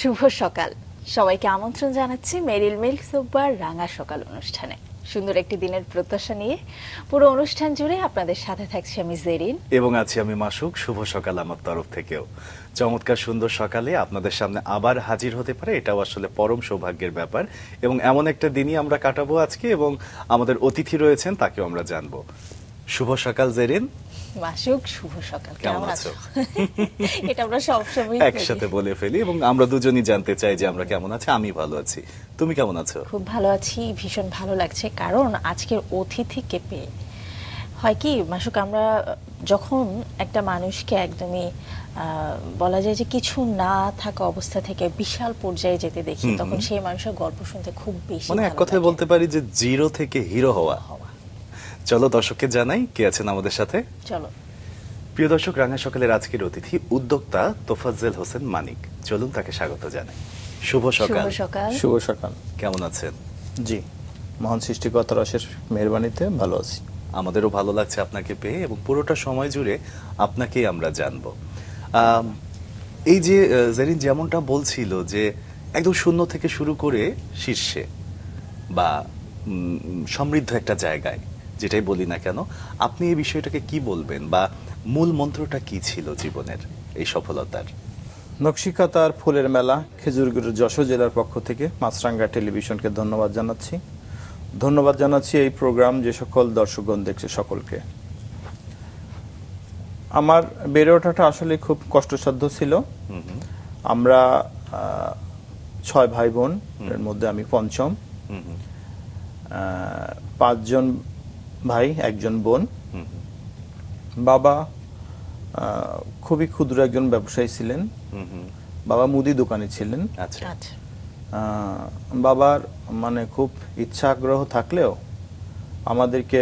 শুভ সকাল সবাইকে আমন্ত্রণ জানাচ্ছি মেরিল মিল্ক সুপার রাঙা সকাল অনুষ্ঠানে। সুন্দর একটি দিনের প্রত্যাশা নিয়ে পুরো অনুষ্ঠান জুড়ে আপনাদের সাথে থাকছি আমি জেরিন এবং আছি আমি মাসুক। শুভ সকাল আমার তরফ থেকেও। চমৎকার সুন্দর সকালে আপনাদের সামনে আবার হাজির হতে পারে এটাও আসলে পরম সৌভাগ্যের ব্যাপার, এবং এমন একটা দিনই আমরা কাটাবো আজকে, এবং আমাদের অতিথি রয়েছেন তাকেও আমরা জানবো। শুভ সকাল জেরিন। মাসুক, শুভ সকাল, কেমন আছো? এটা আমরা সবসময় একসাথে বলে ফেলি এবং আমরা দুজনই জানতে চাই যে আমরা কেমন আছি। আমি ভালো আছি, তুমি কেমন আছো? খুব ভালো আছি, ভীষণ ভালো লাগছে, কারণ আজকের অতিথিকে পেয়ে হয় কি মাসুক, আমরা যখন একটা মানুষকে একদমই বলা যায় যে কিছু না থাকা অবস্থা থেকে বিশাল পর্যায়ে যেতে দেখি, তখন সেই মানুষের গল্প শুনতে খুব বেশি মানে এক ভালো কথায় লাগে। বলতে পারি যে জিরো থেকে হিরো হওয়া। চলো দর্শককে জানাই কে আছেন আমাদের সাথে। চলো প্রিয় দর্শক, রাঙা সকালের আজকের অতিথি উদ্যোক্তা তোফাজ্জেল হোসেন মানিক। চলুন তাকে স্বাগত জানাই। শুভ সকাল। শুভ সকাল। শুভ সকাল। কেমন আছেন? জি, মহান সৃষ্টিকর্তার অশেষ মেহেরবানিতে ভালো আছি। আমাদেরও ভালো লাগছে আপনাকে পেয়ে, এবং পুরোটা সময় জুড়ে আপনাকেই আমরা জানবো। এই যে জেরিন যেমনটা বলছিল যে একদম শূন্য থেকে শুরু করে শীর্ষে বা সমৃদ্ধ একটা জায়গায়, যেটাই বলি না কেন, আপনি এই বিষয়টাকে কি বলবেন, বা মূল মন্ত্রটা কি ছিল জীবনের এই সফলতার? নকশিকাতার ফুলের মেলা খেজুরগুড়ের যশোর জেলার পক্ষ থেকে মাছরাঙ্গা টেলিভিশনকে ধন্যবাদ জানাচ্ছি এই প্রোগ্রাম যে সকল দর্শকগণ দেখছে সকলকে। আমার বেড়ে ওঠাটা আসলে খুব কষ্টসাধ্য ছিল। আমরা 6 ভাই বোন, এর মধ্যে আমি পঞ্চম। 5 জন ভাই, 1 জন বোন। বাবা খুবই ক্ষুদ্র একজন ব্যবসায়ী ছিলেন। বাবা মুদি দোকানে ছিলেন। আচ্ছা। আচ্ছা, বাবার মানে খুব ইচ্ছা আগ্রহ থাকলেও আমাদেরকে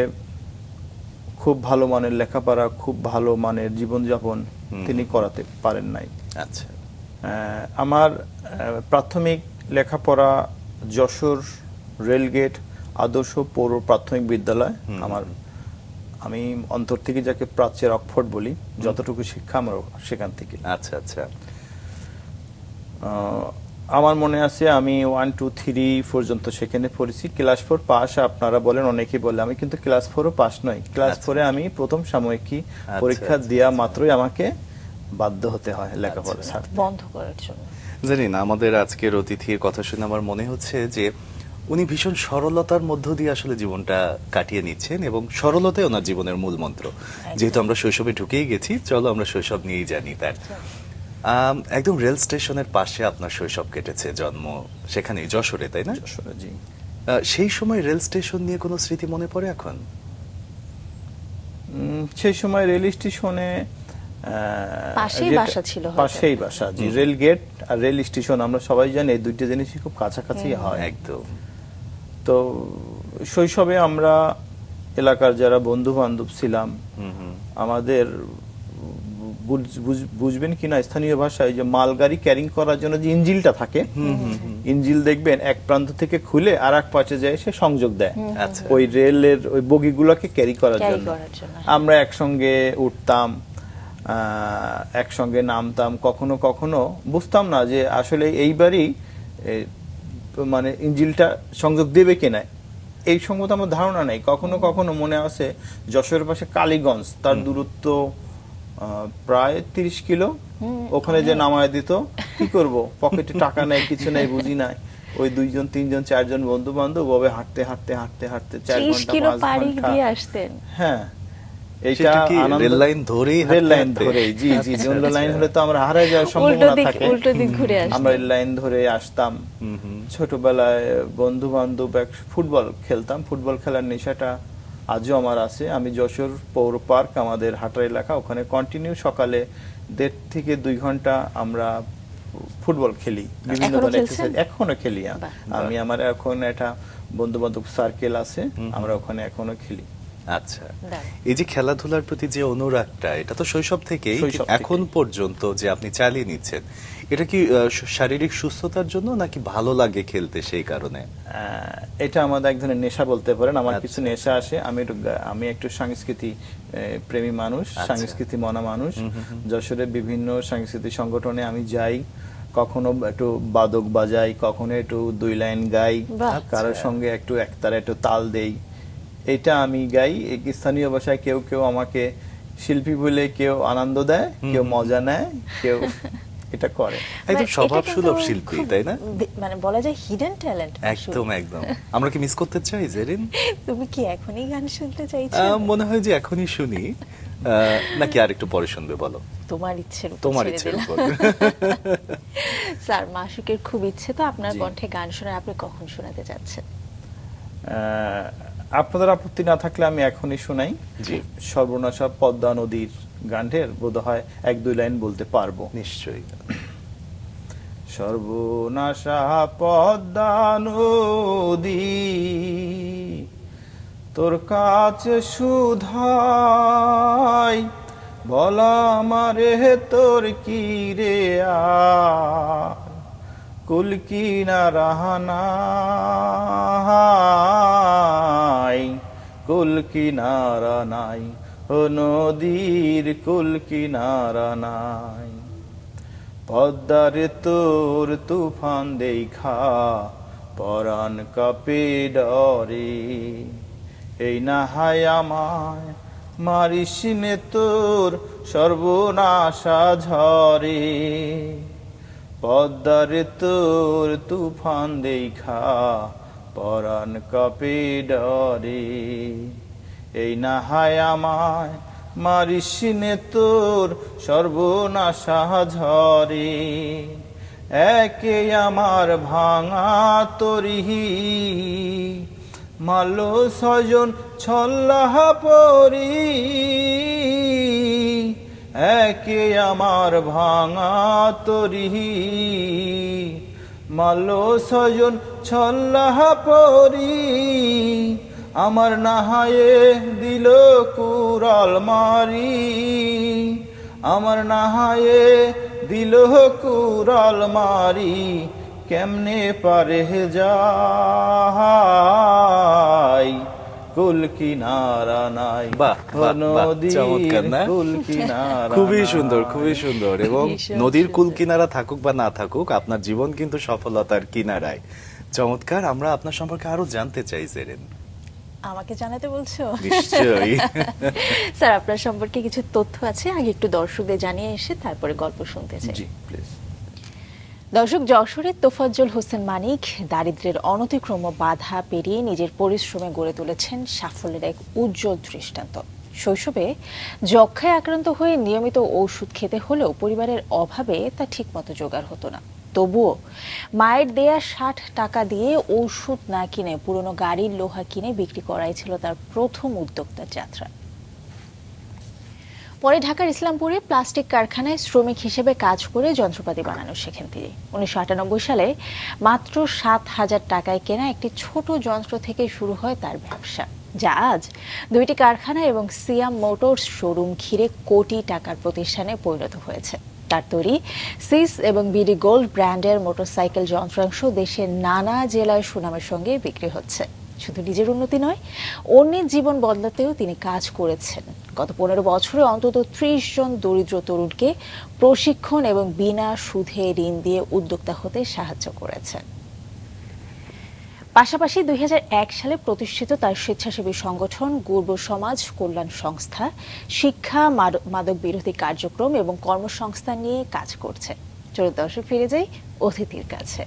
খুব ভালো মানের লেখাপড়া, খুব ভালো মানের জীবনযাপন তিনি করাতে পারেন নাই। আচ্ছা। আমার প্রাথমিক লেখাপড়া যশোর রেলগেট আদর্শ পৌর প্রাথমিক বিদ্যালয়। আমি অন্তর থেকে যাকে প্রাচ্যের অক্সফোর্ড বলি, যতটুকু শিক্ষা আমার সেখান থেকে। আচ্ছা আচ্ছা। আমার মনে আছে আমি 1, 2, 3 পর্যন্ত সেখানে পড়েছি। ক্লাস 4 পাস আপনারা বলেন, অনেকেই বলে, আমি কিন্তু ক্লাস 4ও পাস নই। ক্লাস 4-এ আমি প্রথম সাময়িকী পরীক্ষা দেওয়া মাত্রই আমাকে বাধ্য হতে হয় লেখাপড়া ছাড়তে, বন্ধ করার জন্য। জানি না, আমাদের আজকের অতিথির কথা শুনে আমার মনে হচ্ছে যে উনি ভীষণ সরলতার মধ্য দিয়ে আসলে জীবনটা কাটিয়ে নিচ্ছেন, এবং সরলতাই ওনার জীবনের মূল মন্ত্র। যেহেতু আমরা শৈশবে ঢুকেই গেছি, চলো আমরা শৈশব নিয়েই জানি তার। একদম রেল স্টেশনের পাশে আপনার শৈশব কেটেছে, জন্ম সেখানেই যশোরে, তাই না? যশোরে, জি। সেই সময় রেল স্টেশন নিয়ে কোনো স্মৃতি মনে পড়ে এখন? সেই সময় রেল স্টেশনে পাশেই বাসা ছিল হয়তো। পাশেই বাসা, জি। রেল গেট আর রেল স্টেশন আমরা সবাই জানি এই দুইটা জিনিসই খুব কাছাকাছি হয়। একদম। তো শৈশবে আমরা এলাকার যারা বন্ধু বান্ধব ছিলাম, আমাদের বুঝবেন কিনা স্থানীয় ভাষায়, যে মালগাড়ি ক্যারিং করার জন্য যে ইঞ্জিলটা থাকে, ইঞ্জিল দেখবেন এক প্রান্ত থেকে খুলে আর এক পাশে যায় সে সংযোগ দেয় ওই রেলের ওই বগিগুলোকে ক্যারি করার জন্য। আমরা একসঙ্গে উঠতাম, একসঙ্গে নামতাম। কখনো কখনো বুঝতাম না যে আসলে এইবারই মানে ইঞ্জিলটা সংযোগ দেবে কিনা, এই সম্বন্ধে আমার ধারণা নেই। কখনো কখনো মনে আছে যশোরের পাশে কালীগঞ্জ, তার দূরত্ব প্রায় 30 কিলো। ওখানে যে নামায় দিত, কি করব, পকেটে টাকা নেই, কিছু নেই, বুঝি নাই। ওই 2 জন 3 জন 4 জন বন্ধু বান্ধব ওভাবে হাঁটতে 4 ঘন্টা 5 ঘন্টা। হ্যাঁ, এইটা রেল লাইন ধরেই, জি জি। অন্য লাইন হলে তো আমরা হারিয়ে যাওয়ার সম্ভাবনা থাকে। উল্টো দিক ঘুরে আসতাম। আমরা রেল লাইন ধরে আসতাম। ছোটবেলায় বন্ধু বান্ধব ফুটবল খেলতাম। ফুটবল খেলার নেশাটা আজও আমার আছে। আমি যশোর পৌর পার্ক, আমাদের হাটার এলাকা, ওখানে কন্টিনিউ সকালে 1.5 থেকে 2 ঘন্টা আমরা ফুটবল খেলি। বিভিন্ন ধরনের এক্সারসাইজ এখনো খেলি। আমি আমার এখন একটা বন্ধু বান্ধব সার্কেল আছে, আমরা ওখানে এখনো খেলি। আচ্ছা, এই যে খেলাধুলার প্রতি যে অনুরাগটা, এটা তো শৈশব থেকেই এখন পর্যন্ত যে আপনি চালিয়ে নিচ্ছেন, এটা কি শারীরিক সুস্থতার জন্য নাকি ভালো লাগে খেলতে সেই কারণে? এটা আমাদের এক ধরনের নেশা বলতে পারেন। আমার কিছু নেশা আসে। আমি একটু সাংস্কৃতিক প্রেমী মানুষ, সাংস্কৃতিক মনা মানুষ। যশোরের বিভিন্ন সাংস্কৃতিক সংগঠনে আমি যাই, কখনো একটু বাদক বাজাই, কখনো একটু 2 লাইন গাই, বাহ। কারোর সঙ্গে একটু একতারা একটু তাল দেই, এটা আমি গাই। এই স্থানীয় ভাষায় কেউ কেউ আমাকে শিল্পী বলে কেউ আনন্দ দেয়, কেউ মজা নেয়, কেউ এটা করে। একদম মানে স্বভাব এটা কিন্তু সুলভ শিল্পী, খুব তাই না? মানে বলা যায় হিডেন ট্যালেন্ট। একদম একদম। আমরা কি মিস করতে চাই জেরিন? তুমি কি এখনই গান শুনতে চাইছো? মনে হয় যে এখনই শুনি, নাকি আর একটু পরে শুনবে বলো? তোমার ইচ্ছের উপর তোমার ছেড়ে ইচ্ছের দিলাম। উপর। স্যার, মাসুকের খুব ইচ্ছে তো আপনার জি। কণ্ঠে গান শোনার, আপনি কখন শোনাতে যাচ্ছেন? আপনাদের আপত্তি না থাকলে আমি এখনই শোনাই। জি। সর্বনাশা পদ্মা নদীর গানটির বোধহয় 1-2 লাইন বলতে পারবো। নিশ্চয়ই। সর্বনাশা পদ্মা নদী তোর কাছে সুধাই, বলা মারে তোর কি রে আর কুল কিনারাহানাই, কুল কিনারা নাই, ও নদীর কুল কিনারা নাই। পদ্মারে তোর তুফান দেখা পরাণ কাপে ডরে, এই না হায় আমায় মারিস নে তোর সর্বনাশা ঝরে। পদ্মারে তোর তুফান দেখা পরাণ কাপে ডরে, এই না হায় আমায় মারিস নে তোর সর্বনাশা ঝরে। একে আমার ভাঙা তরিহি মালো স্বজন ছল্লাহ পরি, একে আমার ভাঙা তরিহি মালো স্বজন ছল্লাহ পরি। আমার নাহায়ে দিল কুরাল মারি, আমার নাহায়ে দিল কুরাল মারি, কেমনে পারে যাই কুল কিনারা নাই। বাহ, বাহ, বাহ, নদীর চমৎকার না? কুল কিনারা খুবই নাই। সুন্দর, খুবই সুন্দর। এবং ভীষণ নদীর কুল সুন্দর। কিনারা থাকুক বা না থাকুক, আপনার জীবন কিন্তু সফলতার কিনারায়। চমৎকার। আমরা আপনার সম্পর্কে আরো জানতে চাই জেরিন। আমাকে জানাতে বলছো? নিশ্চয়ই। স্যার, আপনার সম্পর্কে কিছু তথ্য আছে, আগে একটু দর্শকদের জানিয়ে এসে তারপরে গল্প শুনতে চাই। জি প্লিজ। দর্শক, যশোরের তোফাজ্জল হোসেন মানিক দারিদ্র্যের অনতিক্রম্য বাধা পেরিয়ে নিজের পরিশ্রমে গড়ে তুলেছেন সাফল্যের এক উজ্জ্বল দৃষ্টান্ত। শৈশবে যক্ষ্মায় আক্রান্ত হয়ে নিয়মিত ওষুধ খেতে হলেও পরিবারের অভাবে তা ঠিকমতো জোগাড় হতো না। তবুও মায়ের দেয়া 60 টাকা দিয়ে ওষুধ না কিনে পুরনো গাড়ির লোহা কিনে বিক্রি করাই ছিল তার প্রথম উদ্যোক্তার যাত্রা। পরে ঢাকার ইসলামপুরে প্লাস্টিক কারখানায় শ্রমিক হিসেবে কাজ করে যন্ত্রপাতি বানানো শেখেন তিনি। 1998 সালে মাত্র 7,000 টাকায় কেনা একটি ছোট যন্ত্র থেকে শুরু হয় তার ব্যবসা, যা আজ 2টি কারখানা এবং সিয়াম মোটরস শোরুম ঘিরে কোটি টাকার প্রতিষ্ঠানে পরিণত হয়েছে। তার তৈরি সিস এবং বিডি গোল্ড ব্র্যান্ডের মোটরসাইকেল যন্ত্রাংশ দেশের নানা জেলায় সুনামের সঙ্গে বিক্রি হচ্ছে। শুধু নিজের উন্নতি নয়, অন্যের জীবন বদলাতেও তিনি কাজ করেছেন। গত 15 বছরে অন্তত 30 জন দরিদ্র তরুণকে প্রশিক্ষণ এবং বিনা সুদে ঋণ দিয়ে উদ্যোক্তা হতে সাহায্য করেছেন। পাশাপাশি 2001 সালে প্রতিষ্ঠিত তার স্বেচ্ছাসেবী সংগঠন গূর্ব সমাজ কল্যাণ সংস্থা শিক্ষা, মাদক বিরোধী কার্যক্রম এবং কর্মসংস্থান নিয়ে কাজ করছে। চলুন দর্শক, ফিরে যাই অতিথির কাছে।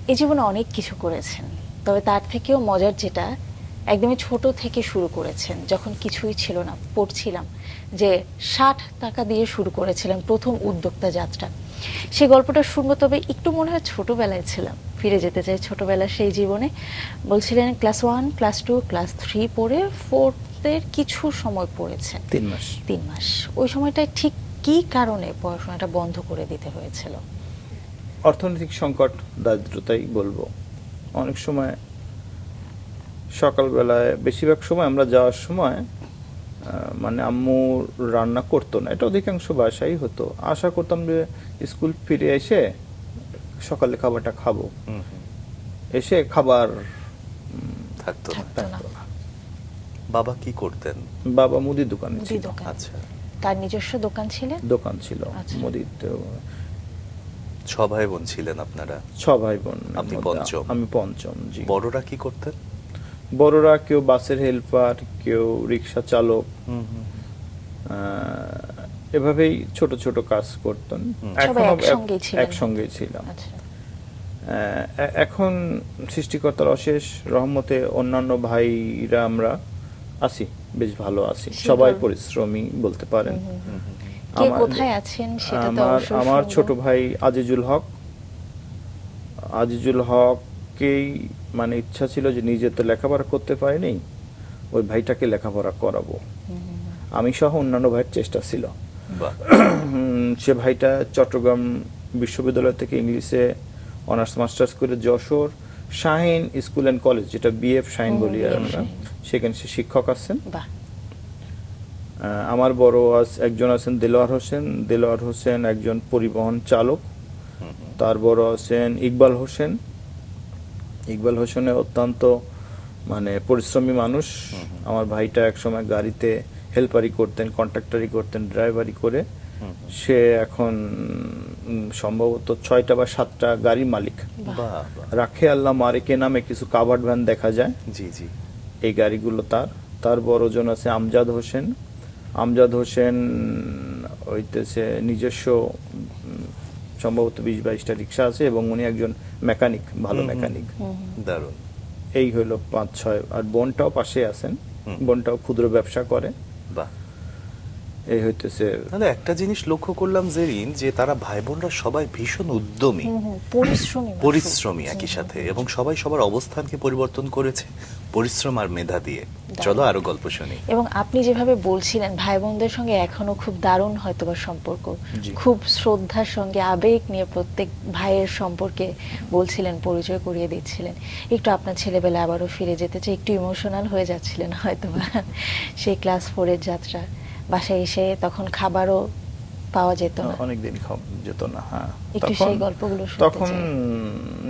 এই জীবনে অনেক কিছু করেছেন, তবে তার থেকেও মজার যেটা, একদমই ছোট থেকে শুরু করেছেন। যখন কিছুই ছিল না, পড়ছিলাম যে 60 টাকা দিয়ে শুরু করেছিলেন প্রথম উদ্যোক্তা যাত্রা। সেই গল্পটা শুনবো, তবে একটু মনে হয় ছোটবেলায় ছিলাম, ফিরে যেতে চাই ছোটবেলার সেই জীবনে। বলছিলেন ক্লাস 1, ক্লাস 2, ক্লাস 3 পড়ে 4th-এর কিছু সময় পড়েছেন। 3 মাস। 3 মাস। ওই সময়টায় ঠিক কী কারণে পড়াশোনাটা বন্ধ করে দিতে হয়েছিল? অর্থনৈতিক সংকট, দারিদ্রতাই বলবো। অনেক সময় সকালবেলায়, বেশিরভাগ সময় আমরা যাওয়ার সময় মানে আম্মু রান্না করতো না, এটা অধিকাংশ বাসায় হতো। আশা করতাম যে স্কুল ফিরে এসে সকালে খাবারটা খাবো, এসে খাবার থাকতো না। থাকতো না। বাবা কি করতেন? বাবা মুদির দোকানে মুদি ছিল। দোকান। আচ্ছা। তার নিজস্ব দোকান ছিল? দোকান ছিল আচ্ছা। মুদির। তো ছ ভাই বোন ছিলেন আপনারা? 6 ভাই বোন। আপনি পঞ্চম? আমি পঞ্চম, জি। বড়রা কি করতেন? বড়রা কেউ বাসের হেল্পার, কেউ রিক্সা চালক, এভাবেই ছোট ছোট কাজ করতেন। সবাই একসঙ্গেই ছিলেন? একসঙ্গেই ছিলাম। আচ্ছা। এখন সৃষ্টিকর্তার অশেষ রহমতে অন্যান্য ভাইরা আমরা আছি, বেশ ভালো আছি, সবাই পরিশ্রমী বলতে পারেন। কে কোথায় আছেন সেটা তো অবশ্যই আমার শুনবো। ছোট ভাই আজিজুল হককেই মানে ইচ্ছা ছিল যে নিজে তো লেখাপড়া করতে পারিনি, ওই ভাইটাকে লেখাপড়া করাবো। আমি সহ অন্যান্য ভাইয়ের চেষ্টা ছিল। বাহ। সে ভাইটা চট্টগ্রাম বিশ্ববিদ্যালয় থেকে ইংলিশে অনার্স মাস্টার্স করে Jessore Shaheen school and college, যেটা বিএফ শাহিন বলি আমরা, সেখানে সে শিক্ষক আছেন। বাহ। আমার বড় একজন আছেন দেলোয়ার হোসেন একজন পরিবহন চালক। তার বড় আছেন ইকবাল হোসেন অত্যন্ত মানে পরিশ্রমী মানুষ। আমার ভাইটা একসময় গাড়িতে হেল্পারি করতেন, কন্ট্রাক্টরি করতেন, ড্রাইভারি করে। সে এখন সম্ভবত 6টা বা 7টা গাড়ির মালিক। বাহ বাহ। রাখে আল্লাহ মারেকে নামে কিছু কাভার্ড ভ্যান দেখা যায়, জি জি। এই গাড়িগুলো তার বড়জন আছে আমজাদ হোসেন হইতেছে নিজস্ব সম্ভবত 20-22টা রিক্সা আছে এবং উনি একজন মেকানিক, ভালো মেকানিক। দারুণ। এই হইলো 5-6। আর বোনটাও পাশে আছেন, বোনটাও ক্ষুদ্র ব্যবসা করে। বাহ। এই হইতেছে। তাহলে একটা জিনিস লক্ষ্য করলাম জেরিন, যে তারা ভাই বোনরা সবাই ভীষণ উদ্যমী, পরিশ্রমী একই সাথে, এবং সবাই সবার অবস্থানকে পরিবর্তন করেছে পরিশ্রম আর মেধা দিয়ে। চলো আরো গল্প শুনি। এবং আপনি যেভাবে বলছিলেন ভাই বোনদের সঙ্গে এখনো খুব দারুণ হয়তোবা সম্পর্ক, খুব শ্রদ্ধার সঙ্গে আবেগ নিয়ে প্রত্যেক ভাইয়ের সম্পর্কে বলছিলেন, পরিচয় করিয়ে দিচ্ছিলেন। একটু আপনার ছেলেবেলা আবারও ফিরে যেতে চাই, একটু ইমোশনাল হয়ে যাচ্ছিলেন হয়তোবা সেই ক্লাস 4-এর যাত্রা। বাসায় এসে তখন খাবারও পাওয়া যেত না, অনেকদিন যেত না। হ্যাঁ, একটু সেই গল্পগুলো শুনতে তখন চাই।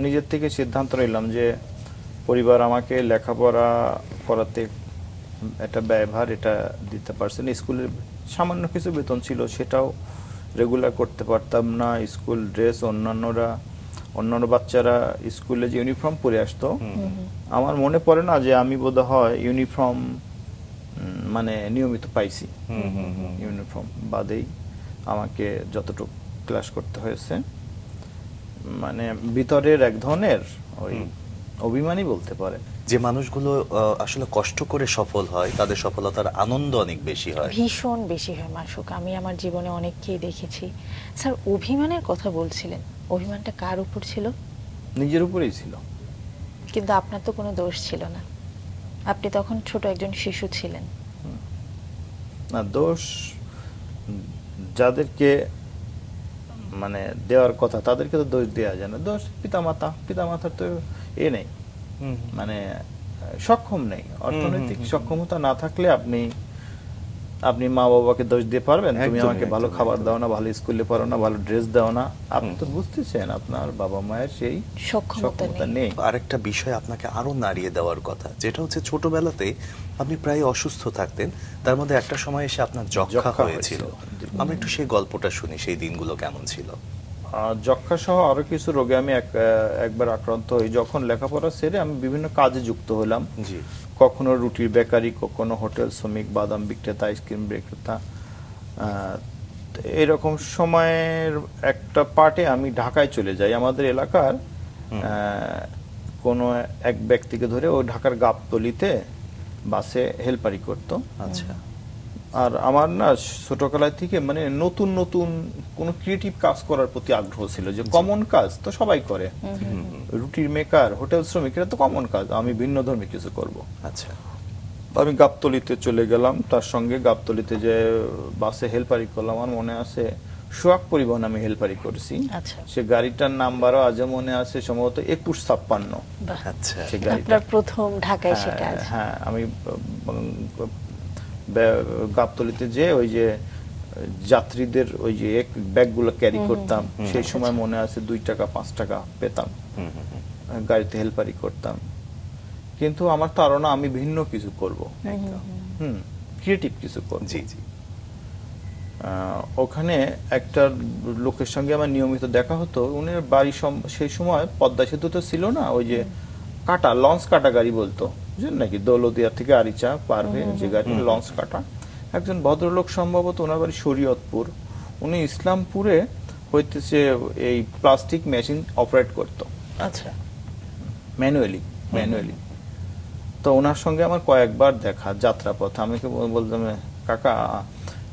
নিজের থেকে সিদ্ধান্ত নিলাম যে পরিবার আমাকে লেখাপড়া করাতে একটা ব্যয়ভার এটা দিতে পারছে না। স্কুলের সামান্য কিছু বেতন ছিল, সেটাও রেগুলার করতে পারতাম না। স্কুল ড্রেস অন্যান্য বাচ্চারা স্কুলে যে ইউনিফর্ম পরে আসতো, আমার মনে পড়ে না যে আমি বোধহয় ইউনিফর্ম মানে নিয়মিত পাইছি। ইউনিফর্ম বাদেই আমাকে যতটুকু ক্লাস করতে হয়েছে, মানে ভিতরের এক ধরনের ওই অভিমানই বলতে পারে। যে মানুষগুলো আসলে কষ্ট করে সফল হয়, তাদের সফলতার আনন্দ অনেক বেশি হয়, ভীষণ বেশি হয় মাসুক। আমি আমার জীবনে অনেককেই দেখেছি। স্যার, অভিমানের কথা বলছিলেন, অভিমানটা কার উপর ছিল? নিজের উপরেই ছিল। কিন্তু আপনার তো কোনো দোষ ছিল না, আপনি তখন ছোট একজন শিশু ছিলেন। না, দোষ যাদেরকে মানে দেওয়ার কথা তাদেরকে তো দোষ দেওয়া যায় না। দোষ পিতামাতার তো নেই, মানে সক্ষম নেই। অর্থনৈতিক সক্ষমতা না থাকলে আপনি মা বাবাকে দোষ দিয়ে পারবেন? তুমি আমাকে ভালো খাবার দাও না, ভালো স্কুলে পড়ো না, ভালো ড্রেস দাও না। আপনি তো বুঝতেছেন আপনার বাবা মায়ের সেই সক্ষমতা নেই। আরেকটা বিষয় আপনাকে আরো নাড়িয়ে দেওয়ার কথা, যেটা হচ্ছে ছোটবেলাতে আপনি প্রায় অসুস্থ থাকতেন, তার মধ্যে একটা সময় এসে আপনার যক্ষা হয়েছিল। আমরা একটু সেই গল্পটা শুনি, সেই দিনগুলো কেমন ছিল? যক্ষা সহ আরো কিছু রোগে আমি একবার আক্রান্ত হই। যখন লেখাপড়া সেরে আমি বিভিন্ন কাজে যুক্ত হলাম। জি। কখনো রুটির বেকারি, কখনো হোটেল শ্রমিক, বাদাম বিক্রেতা, আইসক্রিম বিক্রেতা। এরকম সময়ের একটা পার্টে আমি ঢাকায় চলে যাই। আমাদের এলাকার কোনো এক ব্যক্তিকে ধরে ও ঢাকার গাবতলীতে বাসে হেল্পারি করতো। আচ্ছা। আর আমার না ছোটবেলায় থেকে মানে নতুন নতুন কোন ক্রিয়েটিভ কাজ করার প্রতি আগ্রহ ছিল, যে কমন কাজ তো সবাই করে, রুটির মেকার, হোটেল শ্রমিক, এটা তো কমন কাজ, আমি ভিন্ন ধর্মী কিছু করব। আচ্ছা। আমি গাবতলীতে চলে গেলাম, তার সঙ্গে গাবতলীতে যে বাসে হেল্পারি করলাম। আমার মনে আছে সোহাগ পরিবহন আমি হেল্পারি করেছি। সে গাড়িটার নাম্বারও আজও মনে আছে, সম্ভবত 2156। আচ্ছা। সে গাড়িটা আপনার প্রথম ঢাকায় এসে কাজ। হ্যাঁ, আমি গাবতলীতে যে ওই যে যাত্রীদের ওই যে ব্যাগগুলো ক্যারি করতাম, সেই সময় মনে আছে 2 টাকা 5 টাকা পেতাম, গাড়িতে হেল্পারি করতাম। কিন্তু আমার ধারণা আমি ভিন্ন কিছু করব, ক্রিয়েটিভ কিছু করব। জি জি। ওখানে একটা লোকের সঙ্গে আমার নিয়মিত দেখা হতো। উনি বাড়ি সেই সময় পদ্মা সেতু তো ছিল না, ওই যে কাটা লঞ্চ কাটা গাড়ি বলতো, বুঝলেন নাকি, দৌলতদিয়া থেকে আরিচা পার হয়ে যে গাড়ি লঞ্চ কাটা। একজন ভদ্রলোক, সম্ভবত ওনার বাড়ি শরীয়তপুর, উনি ইসলামপুরে হইতেছে এই প্লাস্টিক মেশিন অপারেট করতো আচ্ছা। ম্যানুয়ালি। তো ওনার সঙ্গে আমার কয়েকবার দেখা যাত্রাপথ। আমি বলতাম, কাকা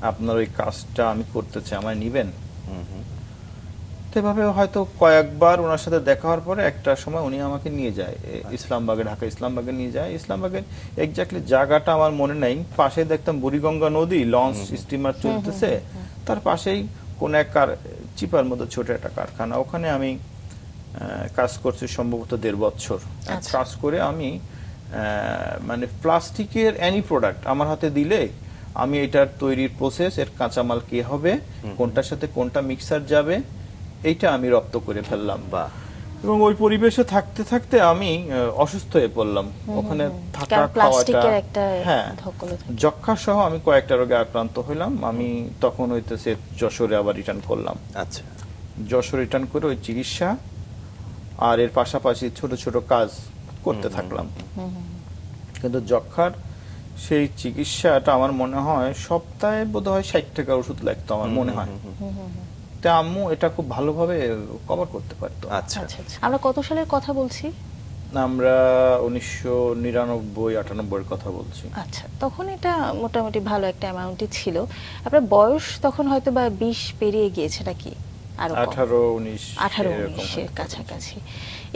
আপনার ওই কাজটা আমি করতে চাই, আমায় নিবেন? তো এভাবে হয়তো কয়েকবার ওনার সাথে দেখা হওয়ার পরে একটা সময় উনি আমাকে নিয়ে যায় ইসলামবাগে, ঢাকা ইসলামবাগে নিয়ে যায়। ইসলামবাগের এক্স্যাক্টলি জায়গাটা আমার মনে নাই, পাশে দেখতাম বুড়িগঙ্গা নদী, লঞ্চ স্টিমার চলতেছে, তার পাশেই কোন এক চিপার মতো ছোট একটা কারখানা, ওখানে আমি কাজ করছি সম্ভবত 1.5 বছর। কাজ করে আমি মানে প্লাস্টিকের এনি প্রোডাক্ট আমার হাতে দিলে আমি এটার তৈরির প্রসেস, এর কাঁচামাল কি হবে, কোনটার সাথে কোনটা মিক্সার যাবে, এইটা আমি রপ্ত করে ফেললাম। বাহ। এবং ওই পরিবেশে থাকতে থাকতে আমি অসুস্থ হয়ে পড়লাম। ওখানে থাকা খাওয়াটা, প্লাস্টিকের একটা হ্যাঁ, ধকল থাকে। যক্ষা সহ আমি কয়েকটা রোগে আক্রান্ত হইলাম। আমি তখন হইতেছে যশোরে আবার রিটার্ন করলাম। আচ্ছা। যশোর রিটার্ন করে ওই চিকিৎসা আর এর পাশাপাশি ছোট ছোট কাজ করতে থাকলাম। কিন্তু যক্ষার সেই চিকিৎসাটা আমার মনে হয় সপ্তাহে বোধহয় 60 টাকা ওষুধ লাগতো আমার মনে হয়। তা আম্মু এটা খুব ভালোভাবে কভার করতে পারতো। আচ্ছা। আচ্ছা আচ্ছা। আমরা কত সালের কথা বলছি? আমরা 1999-98 কথা বলছি। আচ্ছা, তখন এটা মোটামুটি ভালো একটা অ্যামাউন্টই ছিল। আপনার বয়স তখন হয়তো বা 20 পেরিয়ে গিয়েছে নাকি আরো কম? 18-19 18-19 এর কাছাকাছি।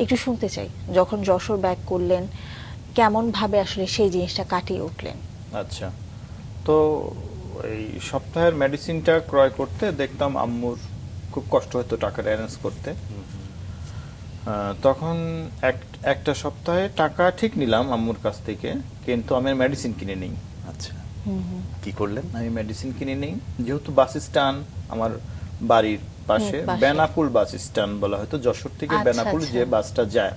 একটু শুনতে চাই, যখন যশোর ব্যাক করলেন কেমন ভাবে আসলে সেই জিনিসটা কাটিয়ে উঠলেন? আচ্ছা, তো এই সপ্তাহের মেডিসিনটা ক্রয় করতে দেখতাম আম্মুর খুব কষ্ট হতো টাকাটা অ্যারেঞ্জ করতে। তখন একটা সপ্তাহে টাকা ঠিক নিলাম আম্মুর কাছ থেকে, কিন্তু আমি মেডিসিন কিনে নিই। আচ্ছা, কি করলেন? আমি মেডিসিন কিনে নিই, যেহেতু বাস স্ট্যান্ড আমার বাড়ির পাশে, পাশে। বেনাপুল বাস স্ট্যান্ড বলা হয়তো, যশোর থেকে আচ্ছা, বেনাপুল আচ্ছা। যে বাসটা যায়,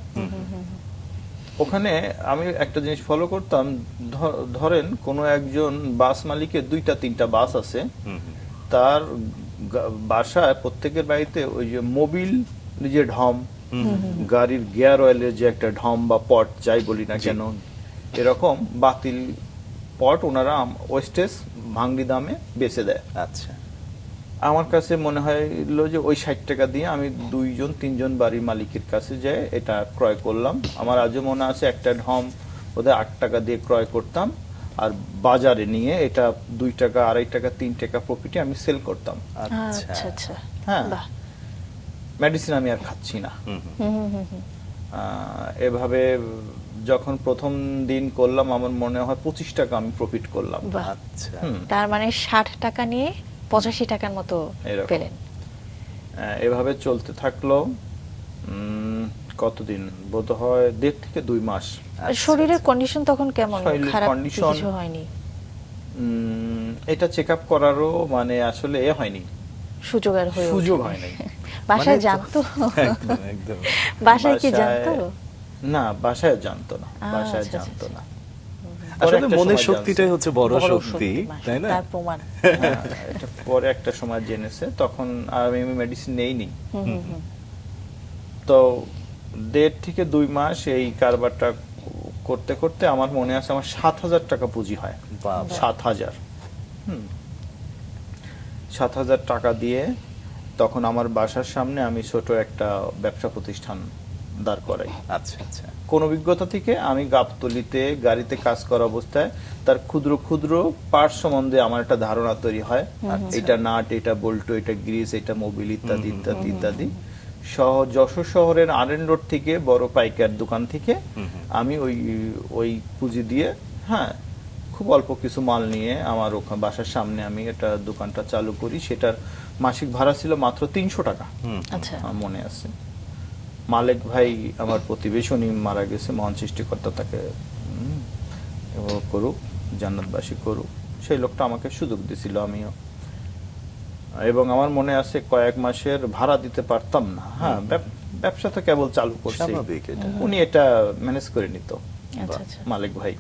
ওখানে আমি একটা জিনিস ফলো করতাম। ধরেন কোনো একজন বাস মালিকের 2-3টা বাস আছে, তার বাসায় প্রত্যেকের বাড়িতে ওই যে মোবিল যে ঢম, গাড়ির গিয়ার অয়েলের যে একটা ঢম বা পট যাই বলি না কেন, এরকম বাতিল পট ওনারা ওয়েস্টেজ ভাঙড়ি দামে বেচে দেয়। আচ্ছা। আমার কাছে মনে হলো যে ওই 60 টাকা দিয়ে আমি 2-3জন বাড়ির মালিকের কাছে যাই এটা ক্রয় করলাম। আমার আজও মনে আছে একটা ঢম ওদের 8 টাকা দিয়ে ক্রয় করতাম, আর বাজারে নিয়ে এটা 2 টাকা, 2.5 টাকা, 3 টাকা প্রফিটে আমি সেল করতাম। আচ্ছা আচ্ছা। হ্যাঁ, বাহ। মেডিসিন আমি আর খাচ্ছি না। এভাবে যখন প্রথম দিন করলাম আমার মনে হয় 25 টাকা আমি প্রফিট করলাম। বাহ। আচ্ছা। তার মানে 60 টাকা নিয়ে 85 টাকার মতো এরকম। পেলেন। এভাবে চলতে থাকলো কতদিন, বোধ হয় 1.5 থেকে 2 মাস। শরীরের কন্ডিশন তখন কেমন? শরীরের খারাপ condition- কিছু হয়নি? এটা চেক আপ করারও মানে আসলে হয়নি, সুযোগ আর হয়ে সুযোগ ওঠেনি। হয় নাই। বাসায় মানে জানতো? একদম একদম। বাসায় কি বাসায়- জানতো? না, বাসায় জানতো না, বাসায় আচ্ছা, জানতো আচ্ছা। না। আসলে পরে একটা মনের সময় শক্তিটাই জানছে। হচ্ছে বড় বড় শক্তি, তাই না? তার প্রমাণ। হ্যাঁ, এটা পরে একটা সময় জেনেছে, তখন আর আমি মেডিসিন নেইনি। তো 1.5 থেকে 2 মাস এই কারবারটা করতে করতে আমার মনে আছে আমার 7,000 টাকা পুঁজি হয়। বাবা। 7,000। 7,000 টাকা দিয়ে তখন আমার বাসার সামনে আমি ছোট একটা ব্যবসা প্রতিষ্ঠান দাঁড় করাই। আচ্ছা আচ্ছা। কোন অভিজ্ঞতা থেকে আমি গাবতলিতে গাড়িতে কাজ করা অবস্থায় তার ক্ষুদ্র ক্ষুদ্র পার্ট সম্বন্ধে আমার একটা ধারণা তৈরি হয়। এটা নাট, এটা বল্টু, এটা গ্রিস, এটা মোবিল, ইত্যাদি ইত্যাদি ইত্যাদি। যশোর শহরের আরএন রোড থেকে বড় পাইকার দোকান থেকে আমি ওই পুঁজি দিয়ে, হ্যাঁ, খুব অল্প কিছু মাল নিয়ে আমার ওখানে বাসার সামনে আমি একটা দোকানটা চালু করি। সেটার মাসিক ভাড়া ছিল মাত্র 300 টাকা। আচ্ছা। আমার মনে আছে। মালিক ভাই আমার প্রতিবেশনী মারা গেছে, মহান সৃষ্টিকর্তা তাকে করুক, জান্নাতবাসী করুক। সেই লোকটা আমাকে সুযোগ দিছিল, আমিও। এবং আমার মনে আছে কয়েক মাসের ভাড়া দিতে পারতাম না। হ্যাঁ, ব্যবসা তো কেবল চালু করছে, স্বাভাবিক এটা। উনি এটা ম্যানেজ করে নিত, আচ্ছা আচ্ছা। মালিক ভাই।